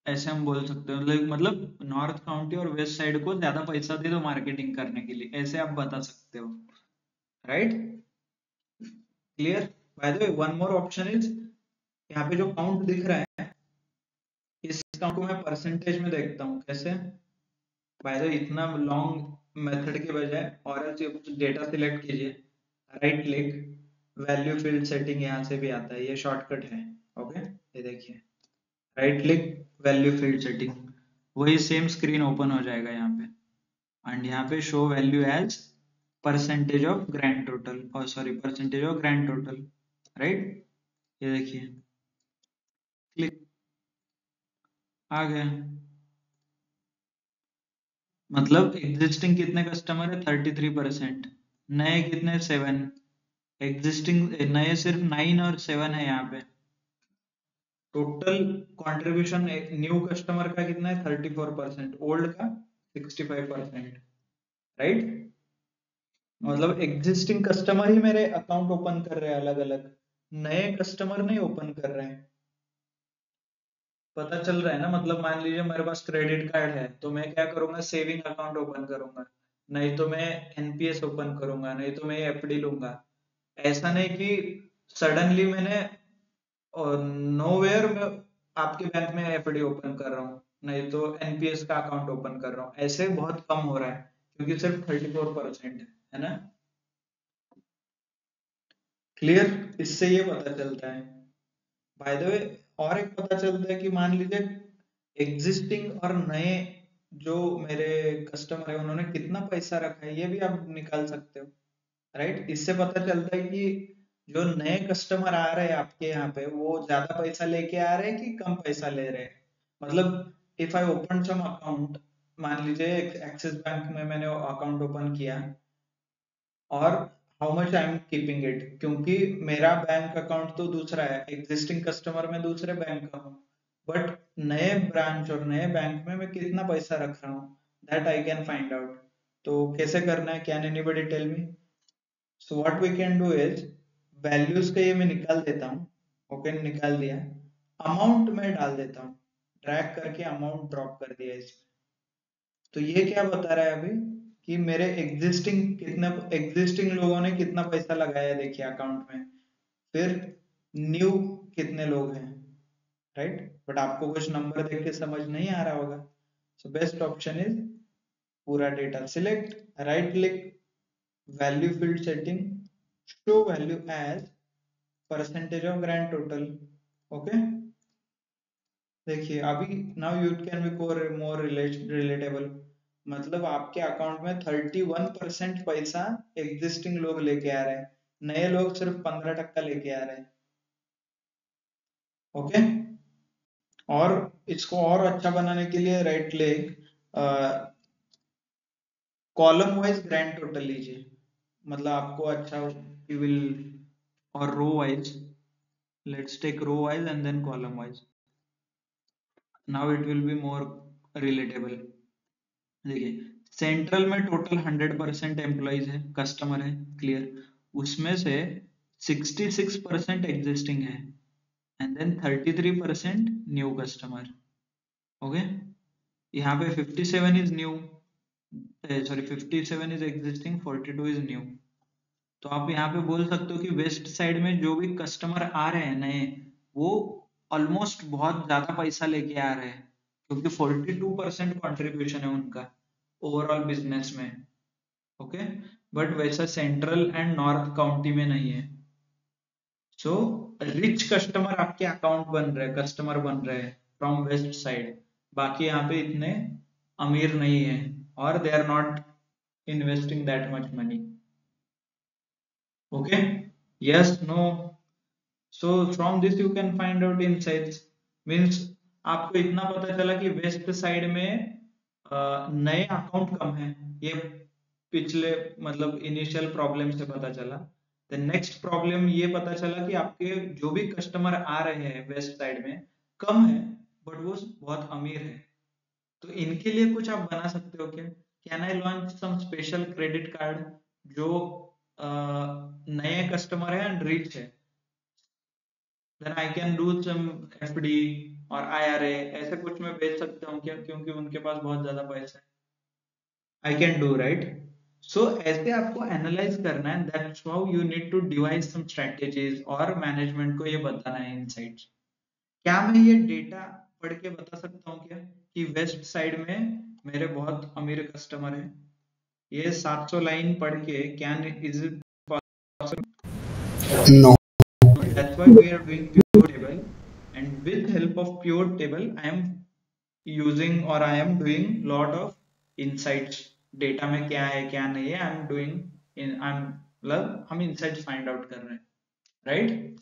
A: ऐसे हम बोल सकते हो। मतलब north county और west side को ज्यादा पैसा दे दो मार्केटिंग करने के लिए, ऐसे आप बता सकते हो, right. Clear? Bye the way one more option is, यहाँ पे जो काउंट दिख रहा है, इस काउंट को मैं परसेंटेज में देखता हूँ, कैसे, बाय द इतना लॉन्ग मेथड के बजाय और डेटा सिलेक्ट कीजिए, right click, value field setting यहाँ से भी आता है, ये शॉर्टकट है। ओके, ये देखिए, right click, value field setting, वही सेम स्क्रीन ओपन हो जाएगा यहाँ पे, एंड यहाँ पे show value as percentage of grand total, और sorry percentage of grand total, right, ये देखिए, क्लिक, आ गया। मतलब एग्जिस्टिंग कितने कस्टमर है, 33%, नए कितने, 7, एग्जिस्टिंग नए सिर्फ 9 और 7 है यहाँ पे। टोटल कंट्रीब्यूशन न्यू कस्टमर का कितना है, 34%, ओल्ड का 65%, राइट। मतलब एग्जिस्टिंग कस्टमर ही मेरे अकाउंट ओपन कर रहे हैं अलग अलग, नए कस्टमर नहीं ओपन कर रहे हैं। पता चल रहा है ना, मतलब मान लीजिए मेरे पास क्रेडिट कार्ड है, तो मैं क्या करूंगा, सेविंग अकाउंट ओपन करूंगा, नहीं तो मैं एनपीएस ओपन करूंगा, नहीं तो मैं एफडी लूंगा। ऐसा नहीं कि सडनली मैंने नोवेयर में आपके बैंक में एफडी ओपन कर रहा हूँ, नहीं तो एनपीएस का अकाउंट ओपन कर रहा हूँ, ऐसे बहुत कम हो रहा है, क्योंकि सिर्फ 34% है ना। क्लियर, इससे ये पता चलता है। बाय द वे, और एक पता चलता है कि मान लीजिए एग्जिस्टिंग और नए जो मेरे कस्टमर है उन्होंने कितना पैसा रखा है, ये भी आप निकाल सकते हो, राइट। इससे पता चलता है कि जो नए कस्टमर आ रहे हैं आपके यहाँ पे, वो ज्यादा पैसा लेके आ रहे हैं कि कम पैसा ले रहे हैं। मतलब if I open some account, मान लीजिए एक्सिस बैंक में मैंने अकाउंट ओपन किया, और how much I am keeping it, क्योंकि मेरा बैंक अकाउंट तो दूसरा है, एग्जिस्टिंग कस्टमर में दूसरे बैंक का हूँ, बट नए ब्रांच और नए बैंक में मैं कितना पैसा रख रहा हूँ, that I can find out. तो कैसे करना है, can anybody tell me. So what we can do is, values का ये मैं निकाल देता हूँ, ओके निकाल दिया, अमाउंट में डाल देता हूँ, ड्रैग करके अमाउंट ड्रॉप कर दिया इसमें। तो ये क्या बता रहा है अभी, कि मेरे एग्जिस्टिंग लोगों ने कितना पैसा लगाया देखिए अकाउंट में, फिर न्यू कितने लोग हैं, राइट। बट आपको कुछ नंबर देख के समझ नहीं आ रहा होगा, सो बेस्ट ऑप्शन इज पूरा data select, right click, value field setting, show value as percentage of grand total. Okay, देखिए अभी now you can be more relatable, मतलब आपके अकाउंट में 31% पैसा एग्जिस्टिंग लोग लेके आ रहे हैं, नए लोग सिर्फ 15% लेके आ रहे हैं। ओके, और इसको और अच्छा बनाने के लिए right click, column wise grand total लीजिए, मतलब आपको अच्छा विल, और row wise, let's take row wise and then column wise, now it will be more relatable. देखिए सेंट्रल में टोटल 100% एम्प्लॉइज है, कस्टमर है, क्लियर, उसमें से 66% एग्जिस्टिंग है, and then 33% new customer. Okay, यहाँ पे 57 is new, sorry 57 is existing, 42 is new. तो आप यहाँ पे बोल सकते हो कि वेस्ट साइड में जो भी कस्टमर आ रहे हैं नए, वो ऑलमोस्ट बहुत ज्यादा पैसा लेके आ रहे हैं, क्योंकि 42% कॉन्ट्रीब्यूशन है उनका ओवरऑल बिजनेस में। ओके, बट वैसा सेंट्रल एंड नॉर्थ काउंटी में नहीं है। सो रिच कस्टमर आपके अकाउंट बन रहे, कस्टमर बन रहे हैं फ्रॉम वेस्ट साइड, बाकी यहाँ पे इतने अमीर नहीं है, और they are not investing that much money. Okay, yes, no. So from this you can find out insights, means आपको इतना पता चला कि वेस्ट साइड में नए अकाउंट कम है, ये पिछले मतलब इनिशियल प्रॉब्लम से पता चला। द नेक्स्ट प्रॉब्लम ये पता चला कि आपके जो भी कस्टमर आ रहे हैं वेस्ट साइड में कम है, बट वो बहुत अमीर है। तो इनके लिए कुछ आप बना सकते हो क्या, can I launch some special credit card जो नए कस्टमर है एंड रिच है, then I can do some FD और आईआरए, ऐसे कुछ मैं बेच सकता हूँ क्या, क्योंकि उनके पास बहुत ज्यादा पैसा है, I can do, right. So ऐसे आपको एनालाइज करना है, that's how you need to devise some strategies, और मैनेजमेंट को ये बताना है इनसाइट्स। क्या मैं ये डेटा पढ़ के बता सकता हूँ क्या कि वेस्ट साइड में मेरे बहुत अमीर कस्टमर है, ये 700 लाइन पढ़ के can is it possible?
C: No.
A: That's why we are doing pivot table, and with help of pivot table I am using or I am doing lot of insights. Data में क्या है क्या नहीं है, I am doing in I am मतलब हम insights find out कर रहे हैं, राइट?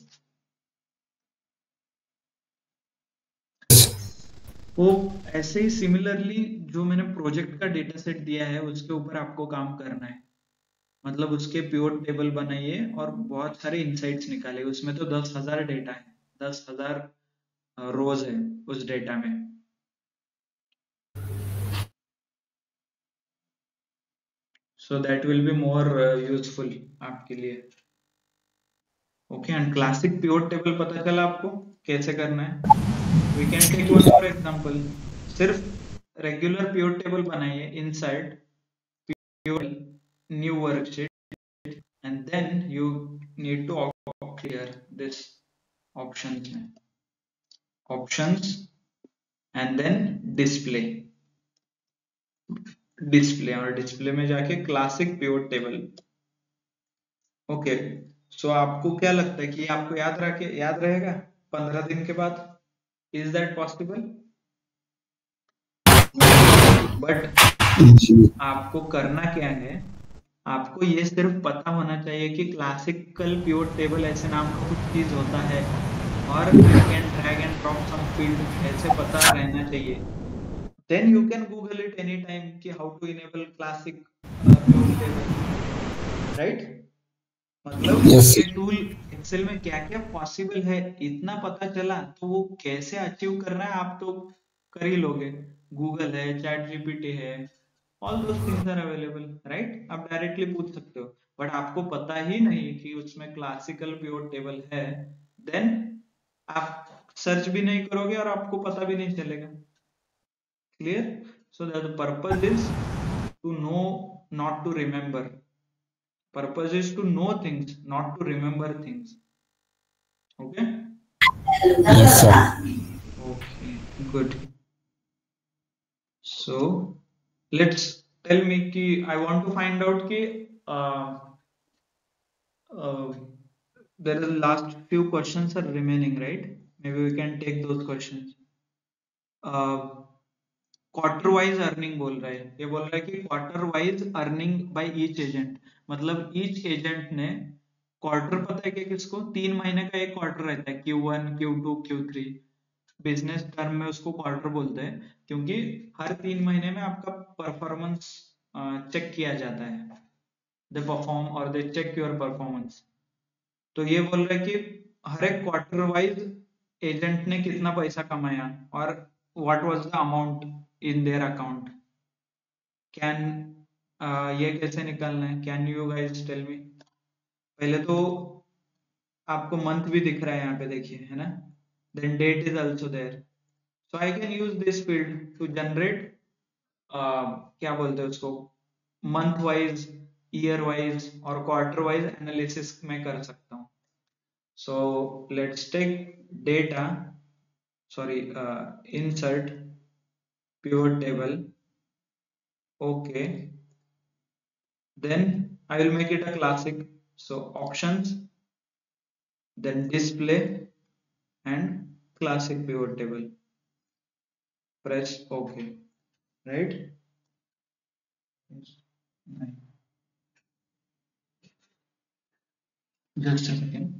A: वो ऐसे ही सिमिलरली जो मैंने प्रोजेक्ट का डेटा सेट दिया है उसके ऊपर आपको काम करना है, मतलब उसके प्योर टेबल बनाइए और बहुत सारे इंसाइट्स निकालिए। उसमें तो 10,000 डेटा है, 10,000 रोज है उस डेटा में। So that will be more useful आपके लिए। Okay, and classic pure table पता चला आपको कैसे करना है? We can take one more example. सिर्फ रेगुलर प्योर टेबल बनाइए inside pure new worksheet, and then you need to clear this options में, options and then display, display और डिस्प्ले में जाके classic pure table. Okay, so आपको क्या लगता है कि आपको याद रहेगा 15 दिन के बाद? Is that possible? बट आपको करना क्या है, आपको ये सिर्फ पता होना चाहिए कि क्लासिकल प्योर टेबल ऐसे नाम का कुछ चीज होता है, और I can drag and drop some field, ऐसे पता रहना चाहिए। then you can google it anytime कि how to enable classic pivot table, right? मतलब
C: Yes.
A: ये टूल एक्सेल में क्या क्या पॉसिबल है इतना पता चला, तो वो कैसे अचीव करना है आप तो कर ही लोगे। गूगल है, चैट जीपीटी है, all those things are available, right? आप डायरेक्टली पूछ सकते हो, बट आपको पता ही नहीं कि उसमें क्लासिकल पिवट टेबल है, देन आप सर्च भी नहीं करोगे और आपको पता भी नहीं चलेगा। Clear? So that the purpose is to know, not to remember. Purpose is to know things, not to remember things. Okay?
C: Yes, sir.
A: Okay, good. So let's tell me कि I want to find out कि uh, there is last few questions are remaining, right? Maybe we can take those questions. Quarter wise earning बोल रहा है, ये बोल रहा है कि quarter wise earning by each agent, मतलब ईच एजेंट ने क्वार्टर, पता है कि किसको 3 महीने का एक क्वार्टर रहता है, Q1 Q2 Q3, business term में उसको क्वार्टर बोलते हैं, क्योंकि हर 3 महीने में आपका परफॉर्मेंस चेक किया जाता है, दे परफॉर्म और दे चेक योर परफॉर्मेंस। तो ये बोल रहा है कि हर एक क्वार्टर वाइज एजेंट ने कितना पैसा कमाया और what was the amount in their account. Can ये कैसे निकालना है? Can you guys tell me? पहले तो आपको मंथ भी दिख रहा है यहाँ पे, देखिए, है ना? Then date is also there, so I can use this field to generate क्या बोलते हैं उसको, मंथ वाइज, ईयर वाइज और क्वार्टर वाइज एनालिसिस में कर सकता हूँ। So let's take data, sorry, insert pivot table. Okay, then I will make it a classic. So options, then display and classic pivot table. Press OK, right? Just a second.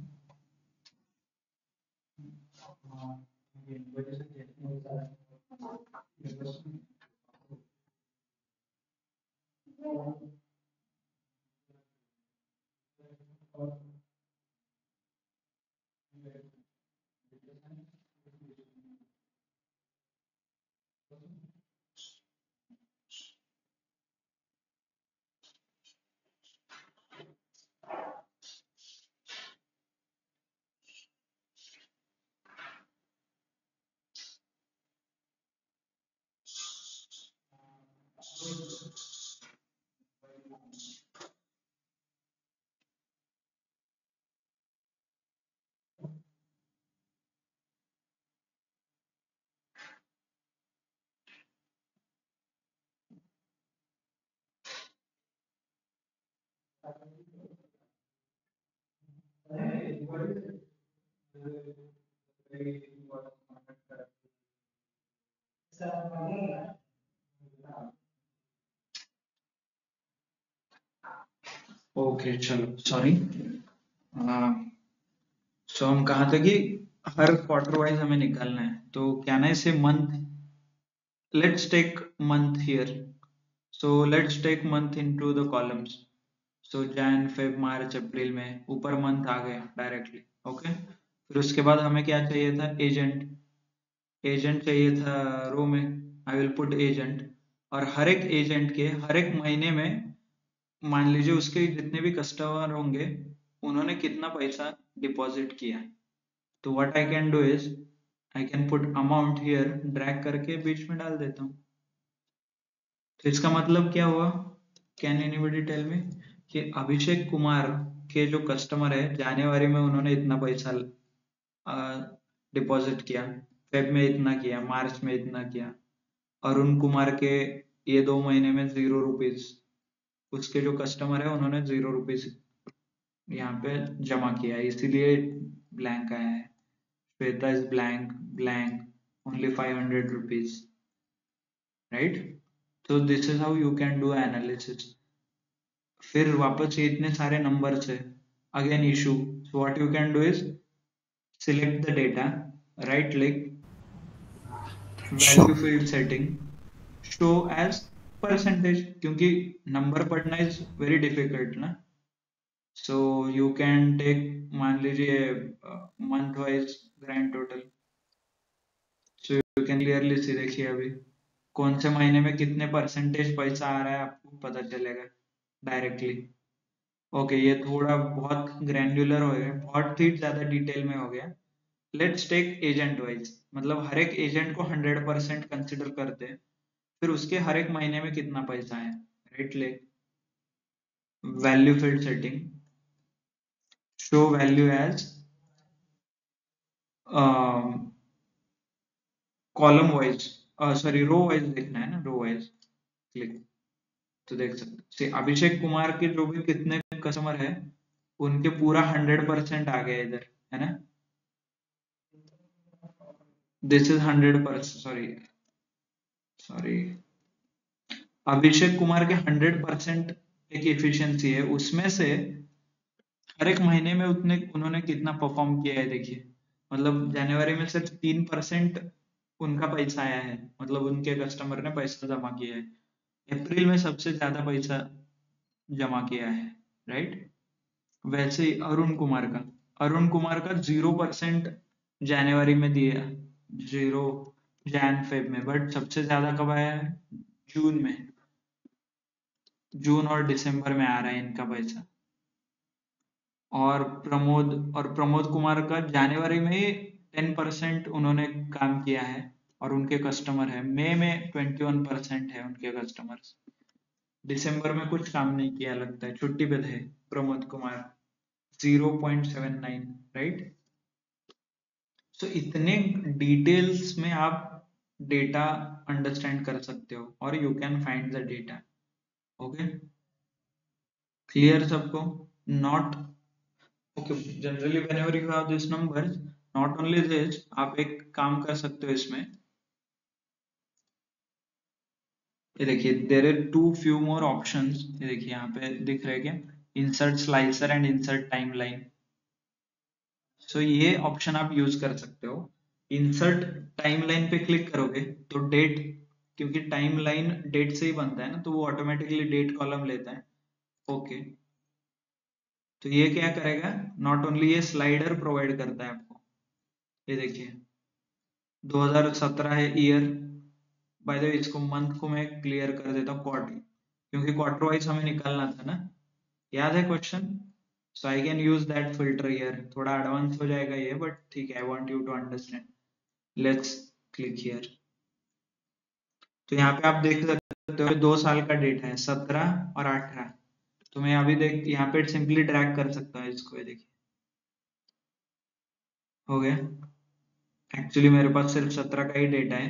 A: Okay चलो sorry. सो हम कहा थे कि हर quarter wise हमें निकालना है, तो can I say month, let's take month here, so let's take month into the columns. So Jan Feb March April में ऊपर मंथ आ गए डायरेक्टली। ओके, फिर उसके बाद हमें क्या चाहिए था, एजेंट। एजेंट चाहिए था रो में, आई विल पुट एजेंट। और हर एक एजेंट के हर एक महीने में मान लीजिए उसके जितने भी कस्टमर होंगे उन्होंने कितना पैसा डिपॉजिट किया। तो what I can do is I can put amount here, drag करके बीच में डाल देता हूँ। तो इसका मतलब क्या हुआ, कैन एनीबॉडी टेल मी कि अभिषेक कुमार के जो कस्टमर है जनवरी में उन्होंने इतना पैसा डिपॉजिट किया, फेब में इतना किया, मार्च में इतना किया। अरुण कुमार के ये 2 महीने में 0 रुपीज, उसके जो कस्टमर है उन्होंने 0 रुपीज यहाँ पे जमा किया, इसीलिए ब्लैंक आया है। Shweta is blank, blank only 500 rupees, right. तो this is how you can do analysis. फिर वापस ये इतने सारे नंबर्स है, again issue. So what you can do is select the data, right click, value
C: Sure.
A: Field setting, show as percentage, क्योंकि number पढ़ना is very difficult ना। So you can take, मान लीजिए month wise grand total. So you can clearly see, देखिए अभी कौन से महीने में कितने परसेंटेज पैसा आ रहा है आपको पता चलेगा डायरेक्टली। ओके, ये थोड़ा बहुत ग्रैन्युलर हो गया, बहुत ही ज्यादा डिटेल में हो गया। लेट्स टेक एजेंट वाइज, मतलब हर एक एजेंट को 100% कंसिडर करते हैं, फिर उसके हर एक महीने में कितना पैसा है, राइट। ले value field setting, show value as column wise, sorry row wise देखना है ना, रो वाइज क्लिक। तो देख सकते हैं अभिषेक कुमार के जो भी कितने कस्टमर है उनके पूरा 100% आ गया इधर, है ना। This is 100%, sorry sorry, Abhishek Kumar के 100% एक एफिशिएंसी है, उसमें से हर एक महीने में उतने उन्होंने कितना परफॉर्म किया है देखिए। मतलब जनवरी में सिर्फ 3% उनका पैसा आया है, मतलब उनके कस्टमर ने पैसा जमा किया है। अप्रैल में सबसे ज्यादा पैसा जमा किया है, राइट। वैसे ही अरुण कुमार का 0% जनवरी में दिया, 0 जैन फेब में, बट सबसे ज्यादा कब आया है, जून में। जून और दिसंबर में आ रहा है इनका पैसा। और प्रमोद कुमार का जनवरी में ही 10% उन्होंने काम किया है और उनके कस्टमर है। मई में 21% है उनके कस्टमर्स। दिसंबर में कुछ काम नहीं किया लगता है, छुट्टी पे थे प्रमोद कुमार, 0.79, राइट। सो इतने डिटेल्स में आप डेटा अंडरस्टैंड कर सकते हो और you can find the data. Okay, clear सबको। Not okay, generally whenever you have this numbers, not only this, आप एक काम कर सकते हो इसमें। ये देखिए there are two few more options, ये देखिए यहाँ पे दिख रहे क्या, insert slicer and insert timeline. So ये ऑप्शन आप यूज कर सकते हो। इंसर्ट टाइमलाइन पे क्लिक करोगे तो डेट, क्योंकि टाइमलाइन डेट से ही बनता है ना, तो वो ऑटोमेटिकली डेट कॉलम लेता है। ओके, तो ये क्या करेगा, नॉट ओनली ये स्लाइडर प्रोवाइड करता है आपको। ये देखिए 2017 है ईयर, बाय द वे इसको मंथ को मैं क्लियर कर देता हूँ क्वार्टर, क्योंकि क्वार्टर वाइज हमें निकालना था ना, याद है question. So I can use that filter here, थोड़ा एडवांस हो जाएगा ये बट ठीक है, I want you to understand. Let's click here. तो यहाँ पे आप देख सकते हो 2 साल का डेटा है, 17 और 18। तो मैं अभी देख यहाँ पे सिंपली ड्रैग कर सकता हूँ इसको, ये देखिए हो गया। एक्चुअली मेरे पास सिर्फ 17 का ही डेटा है।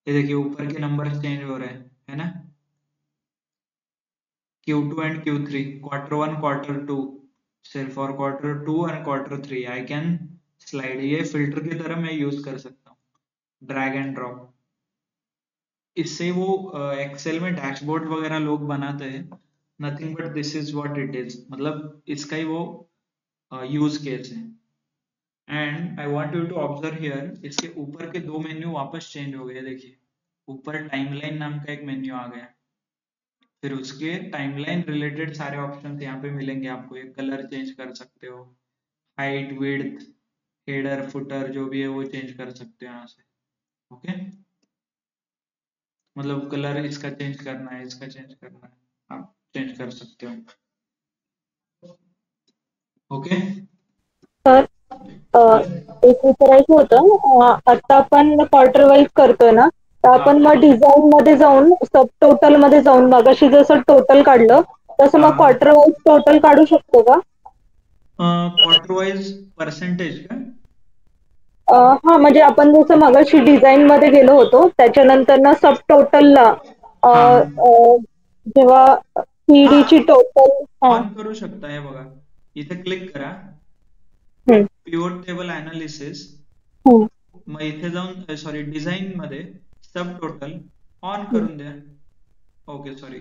A: ये देखिए ऊपर के नंबर चेंज हो रहे हैं, है ना। Q2 and Q3, quarter 1, quarter 2, सिर्फ for quarter 2 and quarter 3 I can slide, ये filter की तरह मैं use कर सकता हूँ, drag and drop। इससे वो एक्सेल में डैशबोर्ड वगैरह लोग बनाते हैं, nothing but this is what it is, मतलब इसका ही वो यूज केस है। And I want you to observe here, इसके ऊपर के दो मेन्यू वापस चेंज हो गए, देखिए ऊपर टाइमलाइन नाम का एक मेन्यू आ गया, फिर उसके टाइमलाइन रिलेटेड सारे ऑप्शन यहाँ पे मिलेंगे आपको, ये कलर चेंज कर सकते हो, हाइट विड्थ हेडर फुटर जो भी है वो चेंज कर सकते हो यहाँ से। ओके, मतलब कलर इसका चेंज करना है, इसका चेंज करना है, आप चेंज कर सकते हो। ओके,
D: तर एक विचारायचं होतं, आता आपण क्वार्टर वाईज करतोय ना, तर आपण मग डिझाईन मध्ये जाऊन सब टोटल मध्ये जाऊन मगाशी जसं टोटल काढलं तसं मग क्वार्टर वाईज टोटल काढू शकतो का?
A: क्वार्टर वाइज परसेंटेज का?
D: हा, म्हणजे आपण जसं मगाशी डिझाईन मध्ये गेलो होतो त्याच्यानंतर ना सब टोटलला
A: हाँ
D: जेव्हा
A: हाँ,
D: पीडीची टोटल
A: ऑन करू शकता है बघा, इथे क्लिक करा, पिव्होट टेबल एनालिसिस, मग इथे जाऊन सॉरी डिझाईन मध्ये सब टोटल ऑन करून द्या। ओके सॉरी,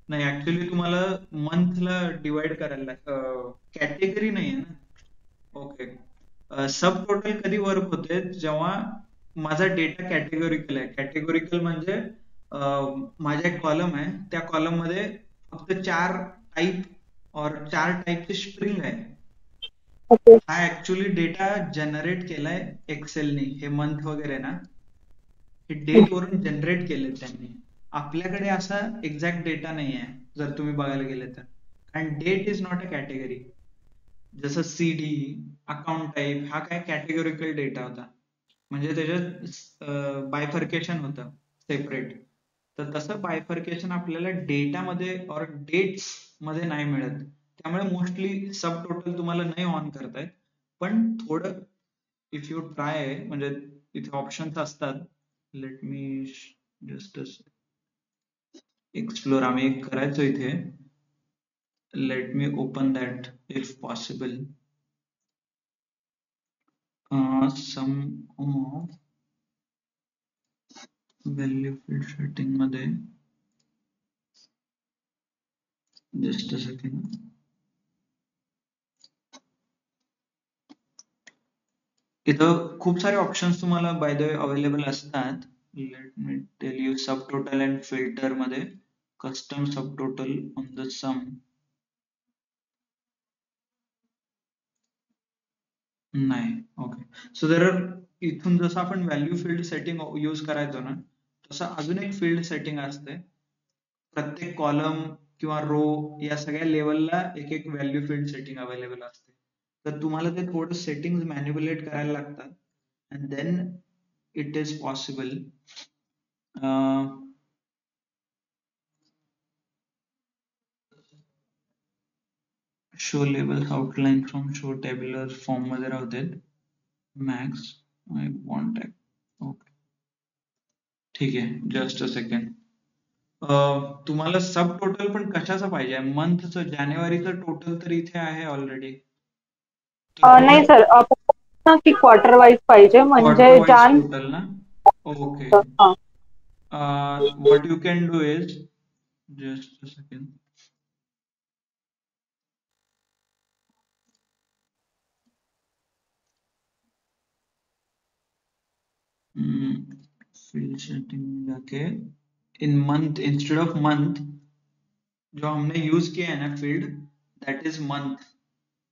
A: नाही ऍक्च्युली तुम्हाला मंथला डिवाइड करायला, कॅटेगरी नाही आहे ना। ओके, सब टोटल कधी वर्क होते, जेव्हा माझा डेटा कॅटेगोरिकल आहे, कॅटेगोरिकल म्हणजे माझा एक कॉलम आहे, त्या कॉलम मध्ये फक्त 4 टाईप और 4 टाईपचे स्ट्रिंग आहे, हा ऍक्च्युली डेटा जनरेट केलाय एक्सेलने, हे मंथ वगैरे ना हे डेट वरून जनरेट केले त्यांनी, आपल्याकडे असा एक्झॅक्ट डेटा नाही आहे जर तुम्ही बघायला गेले तर, कारण date is not a category, जसं सीडी अकाउंट टाईप हा काय कॅटेगोरिकल डेटा होता, म्हणजे त्याच्यात बायफर्केशन होतं सेपरेट, तर तसं बायफर्केशन आपल्याला डेटामध्ये और डेट्स मध्ये नाही मिळत, त्यामुळे मोस्टली सब टोटल तुम्हाला नाही ऑन करतायत, पण थोडं इफ यू ट्राय, म्हणजे इथे ऑप्शन्स असतात, लेट मी जस्ट एक्सप्लोर, आम्ही एक करायचो इथे, let me open that if possible, some value field setting मध्ये, जस्ट अ सेकंड, इथं खूप सारे ऑप्शन्स तुम्हाला बाय द वे अवेलेबल असतात, let me tell you, sub total and filter मध्ये custom sub total on the sum, नाही, okay, so there are, इथून जसं आपण व्हॅल्यू फील्ड सेटिंग यूज करायचो ना, तसं अजून एक फील्ड सेटिंग असते, प्रत्येक कॉलम किंवा रो या सगळ्या लेवलला एक एक व्हॅल्यू फील्ड सेटिंग अवेलेबल असते, तर तुम्हाला ते थोडं सेटिंग मॅन्युप्युलेट करायला लागतात, and then it is possible. Show labels outline from show tabular form मध्ये राहते, मॅक्स आय वॉन्ट, ओके ठीक आहे, जस्ट अ सेकंड, तुम्हाला सब टोटल पण कशाचं पाहिजे, मंथचं, जानेवारीचं टोटल तर इथे आहे ऑलरेडी,
D: नाही सर, आपण की क्वार्टर वाईज पाहिजे,
A: क्वार्टर
D: म्हणजे
A: वाइज टोटल ना, okay, what you can do is, just a second, field setting में जाके in month, instead of month जो हमने यूज किया है ना field, that is month,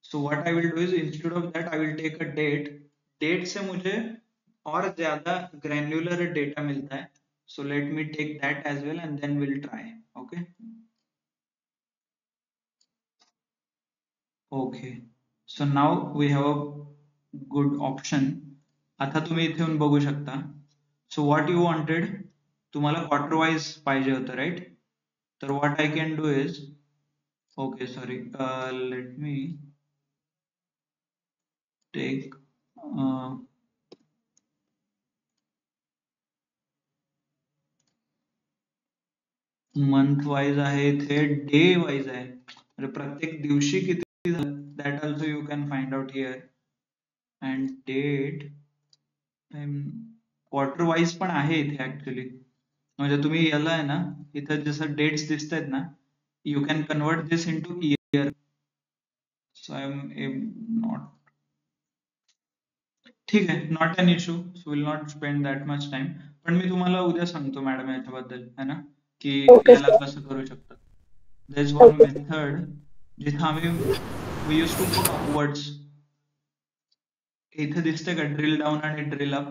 A: so what I will do is, instead of that I will take a date, date से मुझे और ज्यादा ग्रैन्युलर डेटा मिलता है, so let me take that as well and then we'll try, okay, okay, so now we have a good option, आता तुम्ही इथे येऊन बघू शकता, so what you wanted, तुम्हाला क्वार्टर वाइज पाहिजे होतं, राईट, तर what I can do is, okay sorry, let me take month wise आहे, इथे डे वाईज आहे, म्हणजे प्रत्येक दिवशी किती झालं that also you can find out here. And date quarter wise पण आहे इथे ऍक्च्युली. म्हणजे तुम्ही याला आहे ना, इथं जसं डेट्स दिसत आहेत ना, you can convert this into year. So I am not, ठीक आहे, not an issue, so will not spend that much time. पण मी तुम्हाला उद्या सांगतो मॅडम याच्याबद्दल, है ना, की
D: ओके
A: याला
D: सर.
A: कसं करू शकतात. There is one
D: okay.
A: Method जिथं आम्ही we use to put upwards. इथे दिसतंय का ड्रिल डाऊन आणि ड्रिल अप.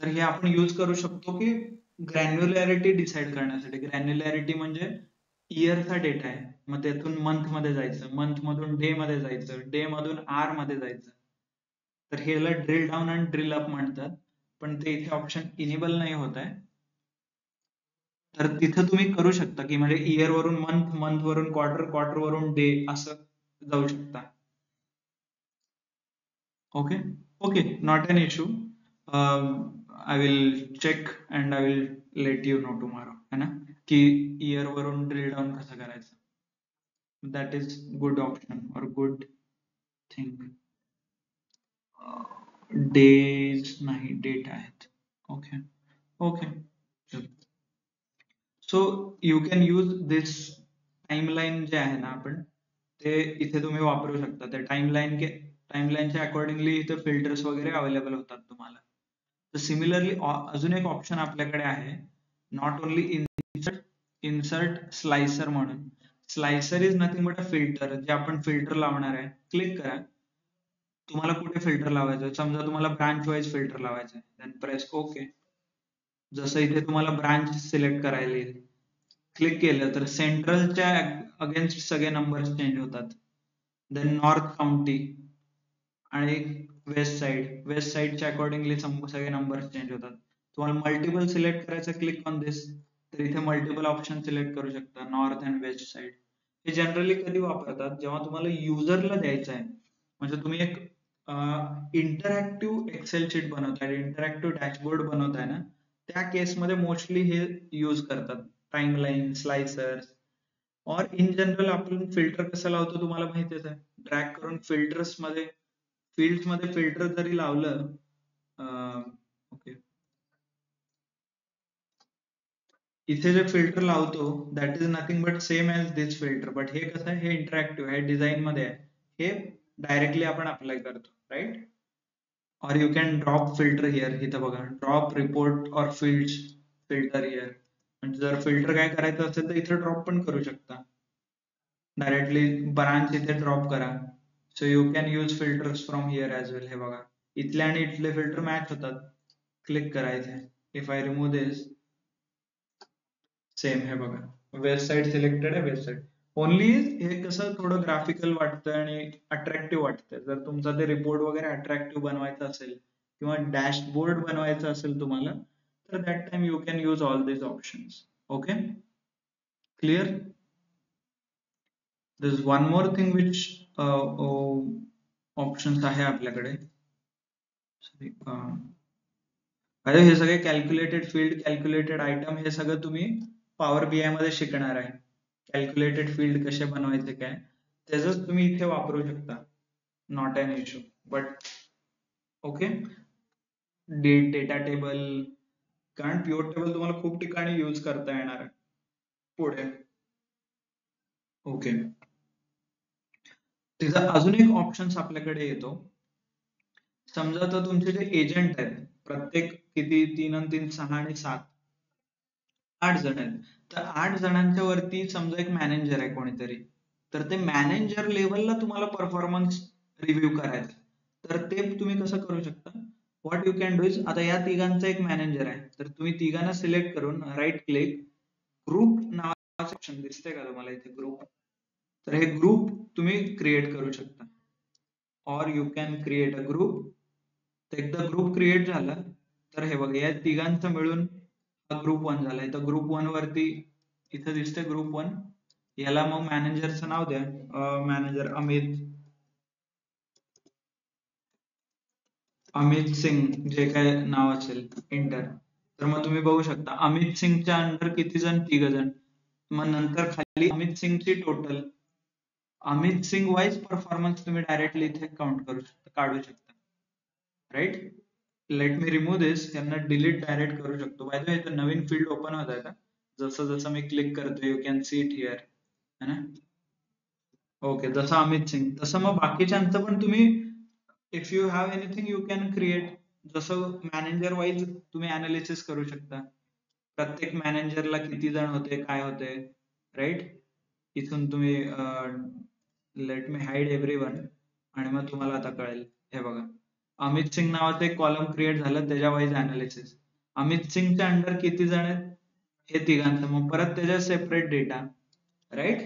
A: तर हे आपण यूज करू शकतो की ग्रॅन्युलॅरिटी डिसाईड करण्यासाठी. ग्रॅन्युलॅरिटी म्हणजे इयरचा डेटा आहे, मग त्यातून मंथ मध्ये जायचं, मंथ मधून डे मध्ये जायचं, डे मधून आर मध्ये जायचं. तर ह्याला ड्रिल डाऊन आणि ड्रिल अप म्हणतात, पण ते इथे ऑप्शन इनेबल नाही होत आहे. तर तिथं तुम्ही करू शकता की म्हणजे इयर वरून मंथ, मंथ वरून क्वार्टर, क्वार्टर वरून डे असं जाऊ शकता. Okay okay, not an issue. I will check and I will let you know tomorrow, है ना, की इयर वरून ड्रिल डाऊन कसं करायचं. दॅट इज गुड ऑप्शन और गुड थिंग. डेज नाही, डेट आहेत. Okay okay. So you can use this timeline जे आहे ना, आपण ते इथे तुम्ही वापरू शकता. त्या टाइमलाईनच्या अकॉर्डिंगली इथे फिल्टर्स वगैरे अवेलेबल होतात तुम्हाला. तर सिमिलरली अजून एक ऑप्शन आपल्याकडे आहे, नॉट ओनली इन्सर्ट स्लायसर म्हणून. Slicer is nothing but a filter, जे आपण फिल्टर लावणार आहे. क्लिक करा, तुम्हाला कुठे फिल्टर लावायचं, समजा तुम्हाला ब्रांच वाईज फिल्टर लावायचं आहे, देन प्रेस ओके. जसं इथे तुम्हाला ब्रांच सिलेक्ट करायला येईल, क्लिक केलं तर सेंट्रलच्या अगेन्स्ट सगळे नंबर्स चेंज होतात. देन नॉर्थ काउंटी आणि वेस्ट साइडच्या अकॉर्डिंगली सगळे नंबर्स चेंज होतात. तुम्हाला मल्टिपल सिलेक्ट करायचं, क्लिक ऑन दिस, तर इथे मल्टिपल ऑप्शन सिलेक्ट करू शकता, नॉर्थ अँड वेस्ट साइड. हे जनरली कधी वापरतात, जेव्हा तुम्हाला युजरला द्यायचं आहे, म्हणजे तुम्ही एक इंटरॅक्टिव्ह एक्सेल शीट बनवताय, इंटरॅक्टिव्ह डॅशबोर्ड बनवताय ना, त्या केसमध्ये मोस्टली हे यूज करतात, टाइमलाईन, स्लायसर्स. और इन जनरल आपण फिल्टर कसं लावतो तुम्हाला माहितीच आहे, ड्रॅग करून फिल्टर्स मध्ये, फील्ड्स मध्ये फिल्टर जरी लावलं, ओके, इथे जे फिल्टर लावतो that is nothing but same as this filter, but हे कसं आहे, हे इंटरॅक्टिव्ह आहे, डिझाईन मध्ये आहे, हे डायरेक्टली आपण अप्लाय करतो, राईट. और you can drop filter here, इथं बघा, ड्रॉप रिपोर्ट और फील्ड्स फिल्टर हिअर. म्हणजे जर फिल्टर काय करायचं असेल तर इथे ड्रॉप पण करू शकता, डायरेक्टली ब्रांच इथे ड्रॉप करा. So you can use filters from here as well. हे बघा, इथले आणि इथले फिल्टर मॅच होतात. क्लिक करायचे, if I remove this, same. हे बघा, वेस्ट साइड सिलेक्टेड आहे, वेस्ट साइड ओनली. हे कसं थोडं ग्राफिकल वाटतं आणि अट्रॅक्टिव्ह वाटतं. जर तुमचा ते रिपोर्ट वगैरे अट्रॅक्टिव्ह बनवायचा असेल किंवा डॅशबोर्ड बनवायचा असेल तुम्हाला, तर that time you can use all this options. Okay, clear. There's one more thing which options आहे आपल्याकडे. अरे हे सगळे कॅल्क्युलेटेड फील्ड, कॅल्क्युलेटेड आयटम, हे सगळं तुम्ही पॉवर बीआय मध्ये शिकणार आहे. कॅल्क्युलेटेड फील्ड कसे बनवायचे काय, त्याच तुम्ही इथे वापरू शकता, not an issue. But okay, data table, कारण प्युअर टेबल तुम्हाला खूप ठिकाणी यूज करता येणार आहे पुढे. ओके, तिचा अजून एक ऑप्शन आपल्याकडे येतो. समजा तर तुमचे जे एजंट आहेत, प्रत्येक किती 3 आणि 3 6 आणि 7 8 जण आहेत, तर 8 जणांच्या वरती समजा एक मॅनेजर आहे कोणीतरी, तर ते मॅनेजर लेवलला तुम्हाला परफॉर्मन्स रिव्ह्यू करायचं. तर ते तुम्ही कसं करू शकता, what you can do is, आता या तिघांचा एक मॅनेजर आहे, तर तुम्ही तिघांना सिलेक्ट करून राईट क्लिक, ग्रुप नावाचं ऑप्शन दिसतंय का तुम्हाला इथे, ग्रुप, तर हे ग्रुप तुम्ही क्रिएट करू शकता. और you can create a group. तर एकदा ग्रुप क्रिएट झाला तर हे बघा, या तिघांचं मिळून हा ग्रुप 1 झालाय. तर ग्रुप 1 वरती इथं दिसतंय ग्रुप 1, याला मग मॅनेजरचं नाव द्या, मॅनेजर अमित सिंग, जे काय नाव असेल, एंटर. तर मग तुम्ही बघू शकता अमित सिंगच्या अंडर किती जण, 3 जण. मग नंतर खाली अमित सिंगची total, Amit Singh wise performance तुम्ही डायरेक्टली इथे काउंट करू शकता, काढू शकता. Right, let me remove this, यांना डिलीट डायरेक्ट करू शकतो. बाय द वे इथं नवीन फील्ड ओपन होत आहे का? जसं जसं मी क्लिक करतो you can see it here, है ना. ओके, जसं अमित सिंग तसं मग बाकीच्यांचं पण तुम्ही if you have anything you can create. जसं मॅनेजर वाईज तुम्ही अनालिसिस करू शकता, प्रत्येक मॅनेजरला किती जण होते, काय होते. राईट, इथून तुम्ही लेट मी हाईड एव्हरीवन आणि मग तुम्हाला आता कळेल. हे बघा, अमित सिंग नावाचं एक कॉलम क्रिएट झालं, त्याच्या वाईज अनालिसिस. अमित सिंगच्या अंडर किती जण आहेत, हे तिघांचं, मग परत त्याच्या सेपरेट डेटा. राईट,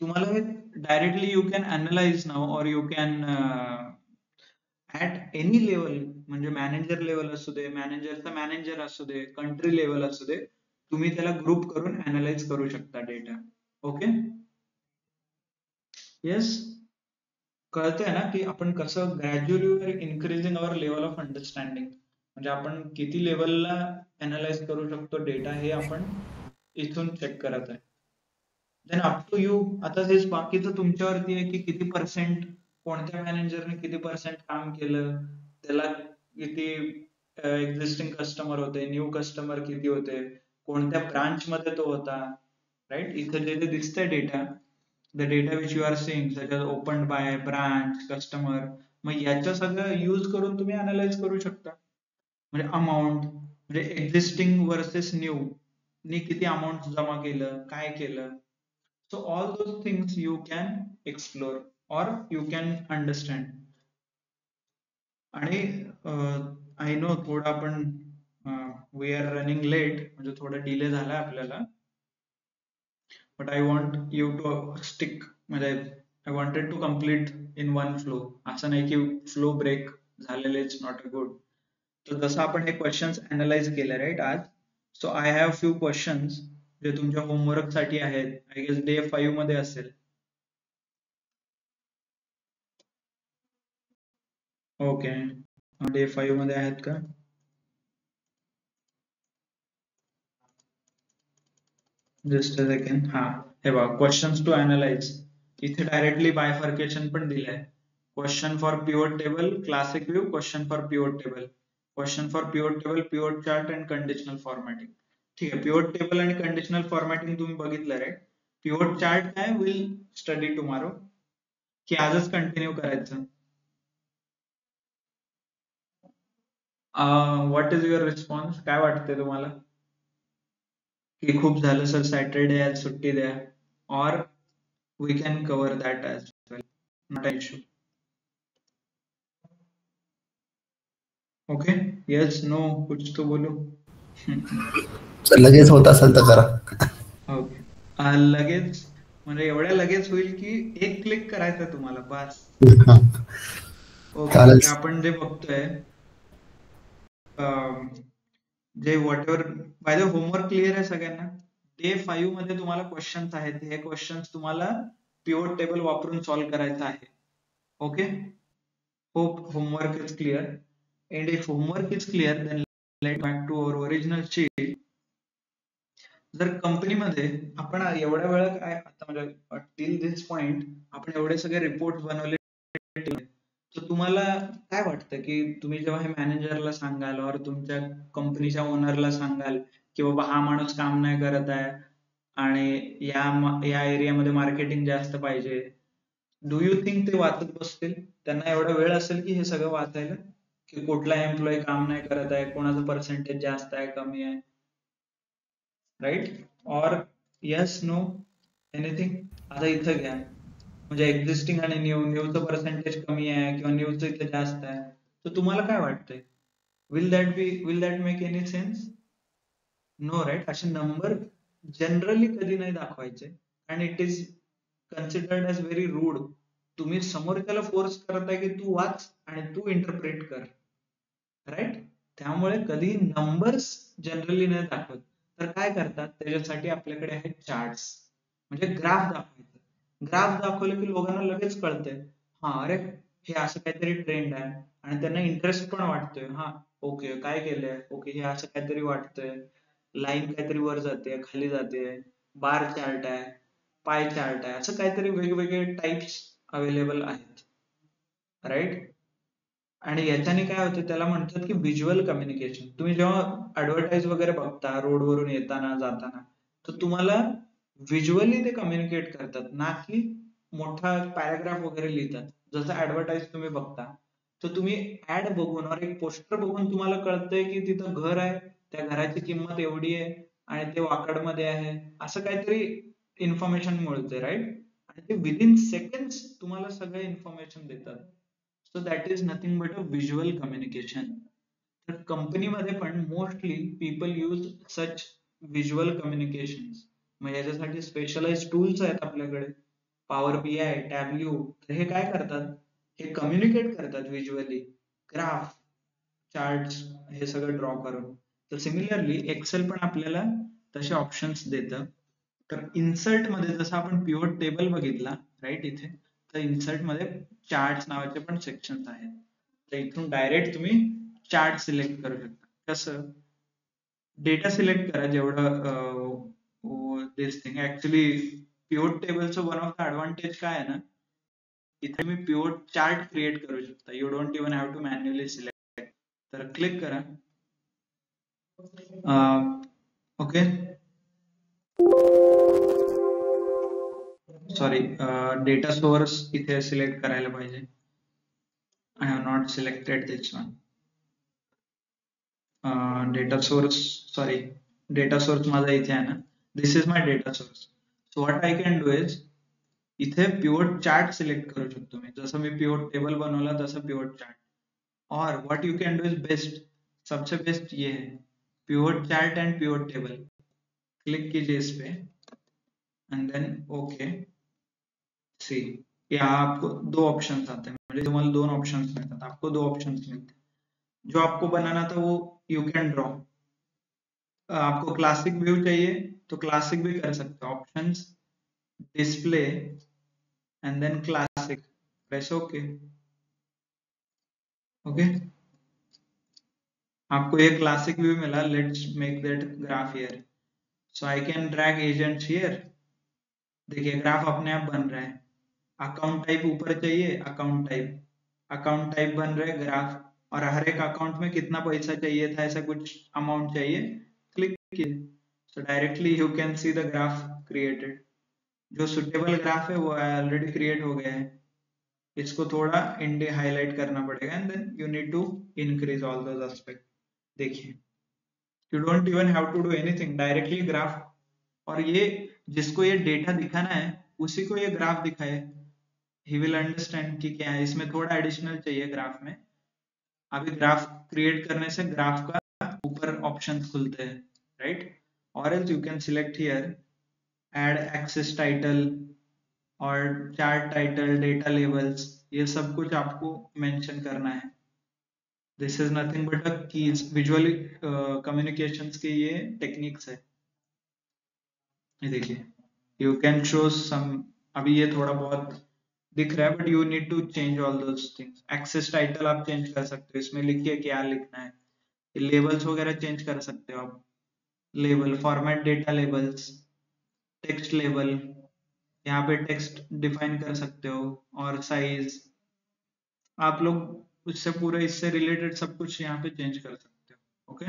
A: तुम्हाला हे डायरेक्टली यू कॅन अनालाइज नाव और you can at any level, म्हणजे मॅनेजर लेवल असू दे, मॅनेजरचा मॅनेजर असू दे, कंट्री लेवल असू दे, तुम्ही त्याला ग्रुप करून अनालाइज करू शकता डेटा. ओके, येस, कळतंय ना की आपण कसं gradually increasing our level of understanding, म्हणजे आपण किती लेवलला अनालाइज करू शकतो डेटा, हे आपण इथून चेक करत आहे. देन अप टू यू, आता हे बाकीचं तुमच्यावरती आहे की किती पर्सेंट, कोणत्या मॅनेजरने किती पर्सेंट काम केलं, त्याला किती एक्झिस्टिंग कस्टमर होते, न्यू कस्टमर किती होते, कोणत्या ब्रांच मध्ये तो होता. राईट, इथं जे दिसतंय data, the data which you are seeing such as open by, branch, customer, मग याचं सगळं यूज करून तुम्ही अनालाइज करू शकता. म्हणजे अमाऊंट, म्हणजे एक्झिस्टिंग वर्सेस न्यू, नी किती अमाऊंट जमा केलं, काय केलं. So all those things you can explore or you can understand. आणि I know थोडं आपण we are running late, म्हणजे थोडं डिले झाला आपल्याला, but I want you to stick, म्हणजे I wanted to complete in one flow. असं नाही की फ्लो ब्रेक झालेले, इट्स नॉट अ गुड. तर जसं आपण हे क्वेश्चन्स अनालाइज केले राईट आज, सो आय हॅव फ्यू क्वेश्चन्स जे तुमच्या होमवर्क साठी आहेत. आय गेस डे 5 मध्ये असेल. ओके, डे 5 मध्ये आहेत का? Just a second. हा, हे बघा, क्वेश्चन्स टू अनालाइज. इथे डायरेक्टली बायफर्केशन पण दिलंय. Question for pivot table, classic view, question for pivot table, question for pivot table, pivot chart and conditional formatting. ठीक आहे, पिव्होट टेबल आणि कंडिशनल फॉर्मॅटिंग तुम्ही बघितलं राईट. पिव्होट चार्ट काय, will study tomorrow, की आजच कंटिन्यू करायचं? व्हॉट इज युअर रिस्पॉन्स, काय वाटतंय तुम्हाला? की खूप झालं सर, सॅटरडे आज सुट्टी द्या, और we can cover that as well, not a issue. Okay, yes, no, कुछ तो बोलो.
C: तर लगेच होत असेल तर करा.
A: ओके, लगेच म्हणजे एवढ्या लगेच होईल की एक क्लिक करायचं तुम्हाला बस. ओके,
C: चालेल.
A: आपण जे बघतोय, जे whatever, by the homework clear आहे सगळ्यांना? डे 5 मध्ये तुम्हाला क्वेश्चन्स आहेत, हे क्वेश्चन्स तुम्हाला पिव्होट टेबल वापरून सॉल्व्ह करायचं आहे. Okay, hope homework is clear. And if homework is clear, then let's back to our original sheet. जर कंपनीमध्ये आपण एवढ्या वेळा काय, आता म्हणजे टिल दिस पॉइंट आपण एवढे सगळे रिपोर्ट बनवले, तर तुम्हाला काय वाटतं की तुम्ही जेव्हा हे मॅनेजरला सांगाल और तुमच्या कंपनीच्या ओनरला सांगाल की बाबा हा माणूस काम नाही करत आहे आणि या एरियामध्ये मार्केटिंग जास्त पाहिजे, डू यू थिंक ते वाचत बसतील? त्यांना एवढा वेळ असेल की हे सगळं वाचायला, की कुठला एम्प्लॉई काम नाही करत आहे, कोणाचं पर्सेंटेज जास्त आहे, कमी आहे? राईट, और यस, नो, एनिथिंग? आता इथं घ्या, म्हणजे एक्झिस्टिंग आणि न्यूचं पर्सेंटेज कमी आहे किंवा न्यूचं इथे जास्त आहे, तर तुम्हाला काय वाटतंय? Will that make any sense? No, right. असे नंबर जनरली कधी नाही दाखवायचे, and it is considered as very rude. तुम्ही समोरच्याला फोर्स करताय की तू वाच आणि तू इंटरप्रेट कर, राईट? त्यामुळे कधी नंबर्स जनरली नाही दाखवत. तर काय करतात, त्याच्यासाठी आपल्याकडे आहेत चार्ट्स, म्हणजे ग्राफ दाखवायचं. ग्राफ दाखवलं की लोकांना लगेच कळतंय, हा अरे हे असं काहीतरी ट्रेंड आहे, आणि त्यांना इंटरेस्ट पण वाटतोय. हा, ओके, काय केलंय, ओके, हे असं काहीतरी वाटतंय, लाईन काहीतरी वर जाते, खाली जाते, बार चार्ट आहे, पाय चार्ट आहे, असं काहीतरी वेगवेगळे टाइप्स अवेलेबल आहेत, राईट. आणि याच्याने काय होते, त्याला म्हणतात की व्हिज्युअल कम्युनिकेशन. तुम्ही जेव्हा ऍडव्हर्टाईज वगैरे बघता रोडवरून येताना जाताना, तर तुम्हाला व्हिज्युअली ते कम्युनिकेट करतात, ना की मोठा पॅराग्राफ वगैरे लिहितात. जसं ऍडव्हर्टाईज तुम्ही बघता, तर तुम्ही ऍड बघून और एक पोस्टर बघून तुम्हाला कळतंय की तिथं घर आहे, त्या घराची किंमत एवढी आहे आणि ते वाकडमध्ये आहे, असं काहीतरी इन्फॉर्मेशन मिळते, राईट. आणि ते विदिन सेकंड्स तुम्हाला सगळे इन्फॉर्मेशन देतात. So that is nothing but a visual communication. तर कंपनीमध्ये पण mostly people use such visual communication. मग याच्यासाठी स्पेशलाइज टूल्स आहेत आपल्याकडे, पॉवर BI, टॅब्ल्यू. तर हे काय करतात, हे कम्युनिकेट करतात व्हिज्युअली, ग्राफ, चार्ट्स, हे सगळं ड्रॉ करून. तर सिमिलरली एक्सेल पण आपल्याला तसे ऑप्शन्स देतं. तर इन्सर्ट मध्ये जसं आपण पिव्होट टेबल बघितला, राईट, इथे, तर इन्सर्ट मध्ये चार्ट्स नावाचे पण सेक्शन्स आहेत. तर इथून डायरेक्ट तुम्ही चार्ट सिलेक्ट करू शकता. कसं, डेटा सिलेक्ट करा जेवढं दिस थिंग. ऍक्च्युली पिव्होट टेबलचं वन ऑफ द ऍडव्हान्टेज काय आहे ना, इथे तुम्ही पिव्होट चार्ट क्रिएट करू शकता. You don't even have to manually select. तर क्लिक करा. ओके, सॉरी, डेटा सोर्स इथे सिलेक्ट करायला पाहिजे. I have not selected this one. Data source, sorry, data source माझा इथे आहे ना. This is my data source. So what I can do is इथे pivot chart select करू शकतो मी. जसं मी pivot table बनवला तसं pivot chart. और what you can do is best, सबसे बेस्ट ये है, pivot chart and pivot table. Click कीजिए इस पे एंड देन ओके. सी, यहाँ आपको दो ऑप्शंस आते हैं. मुझे तुम्हारे दोन ऑप्शंस मिलते हैं, आपको दो ऑप्शंस मिलते हैं. जो आपको बनाना था वो यू कैन ड्रॉ. आपको क्लासिक व्यू चाहिए तो क्लासिक भी कर सकते हो. Options, display and then classic, press okay. Okay, आपको ये क्लासिक व्यू मिला. Let's make that graph here. So I can drag agents here. देखिए ग्राफ अपने आप बन रहा है. अकाउंट टाइप ऊपर चाहिए, अकाउंट टाइप बन रहे ग्राफ. और हर एक अकाउंट में कितना पैसा चाहिए था, ऐसा कुछ अमाउंट चाहिए, क्लिक कीजिए. सो directly you can see the graph created. जो सुटेबल ग्राफ है वो ऑलरेडी क्रिएट हो गया है. इसको थोड़ा इंडे हाईलाइट करना पड़ेगा and then you need to increase all those aspect. देखिए, you don't even have to do anything, directly graph. और ये जिसको ये डेटा दिखाना है उसी को ये ग्राफ दिखाए. ही विल अंडरस्टैंड कि क्या है. इसमें थोड़ा एडिशनल चाहिए ग्राफ में. अभी ग्राफ क्रिएट करने से ग्राफ का ऊपर ऑप्शंस खुलते हैं, राइट. और else you can select here add axis title और चार्ट टाइटल, डेटा लेबल्स, ये सब कुछ आपको मेंशन करना है. This is nothing but a keys. Visually communications के ये टेक्निक्स है. ये देखिए, यू कैन शो सम. अभी ये थोड़ा बहुत दिख रहा है but you need to change all those things. Axis title आप चेंज कर सकते हो, इसमें लिखिए क्या लिखना है. लेबल्स वगैरह चेंज कर सकते हो आप. Label, format data labels, text label, यहाँ पे टेक्स्ट डिफाइन कर सकते हो. और साइज, आप लोग उससे पूरे इससे रिलेटेड सब कुछ यहाँ पे चेंज कर सकते हो. ओके,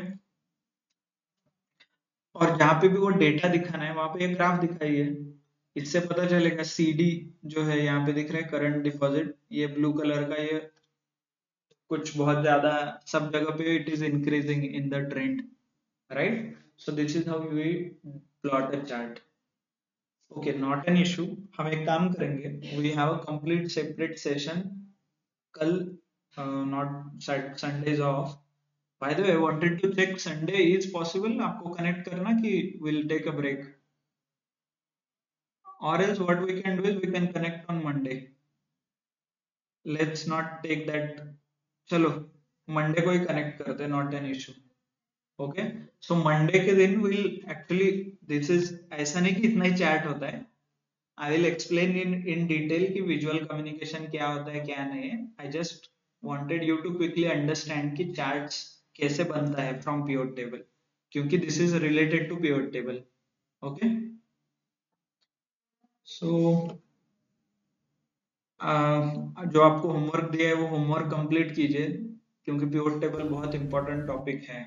A: और जहाँ पे भी वो डेटा दिखाना है वहां पे एक ग्राफ दिखाइए. इससे पता चलेगा. CD जो है यहाँ पे दिख रहा है, करंट डिपॉजिट, ये ब्लू कलर का, ये कुछ बहुत ज्यादा सब जगह पे it is increasing in the trend, right. So this is how we plot a chart. Okay, not an issue. हम एक काम करेंगे, we have a complete separate session कल. Not Sunday is off. By the way, wanted to check Sunday is possible आपको connect करना कि will take a break. और else what we can do is we can connect on Monday. Let's not take that. चलो Monday को ही connect करते हैं, not an issue. Okay, so Monday के दिन विल एक्चुअली, दिस इज, ऐसा नहीं कि इतना ही चैट होता है. I will explain in detail कि विजुअल कम्युनिकेशन क्या होता है क्या नहीं है. I just wanted you to quickly understand कि चार्ट्स कैसे बनता है फ्रॉम पिवट टेबल, क्योंकि this is related to pivot table. Okay, so जो आपको होमवर्क दिया है वो होमवर्क कंप्लीट कीजिए, क्योंकि पिवट टेबल बहुत इंपॉर्टेंट टॉपिक है.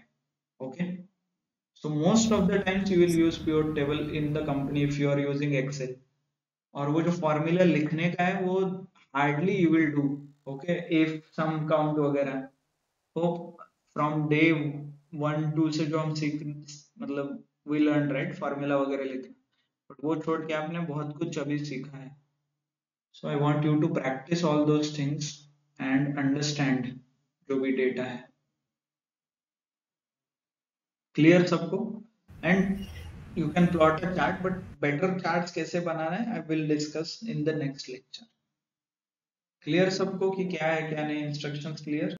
A: Okay, so most of the times you will use pivot table in the company if you are using Excel. और वो जो फॉर्मूला लिखने का है वो hardly you will do. Okay, if sum count वगैरह वो फ्रॉम डे 1-2 से जो हम सीख, मतलब वी लर्न राइट फॉर्मूला वगैरह लिखना, बट वो छोड़ के आपने बहुत कुछ अभी सीखा है. So I want you to practice all those things and understand जो भी डेटा है. क्लियर सबको? And you can plot a chart, but better charts कैसे बनाना है I will discuss in the next lecture. Clear सबको कि क्या है क्या नहीं, इंस्ट्रक्शंस क्लियर?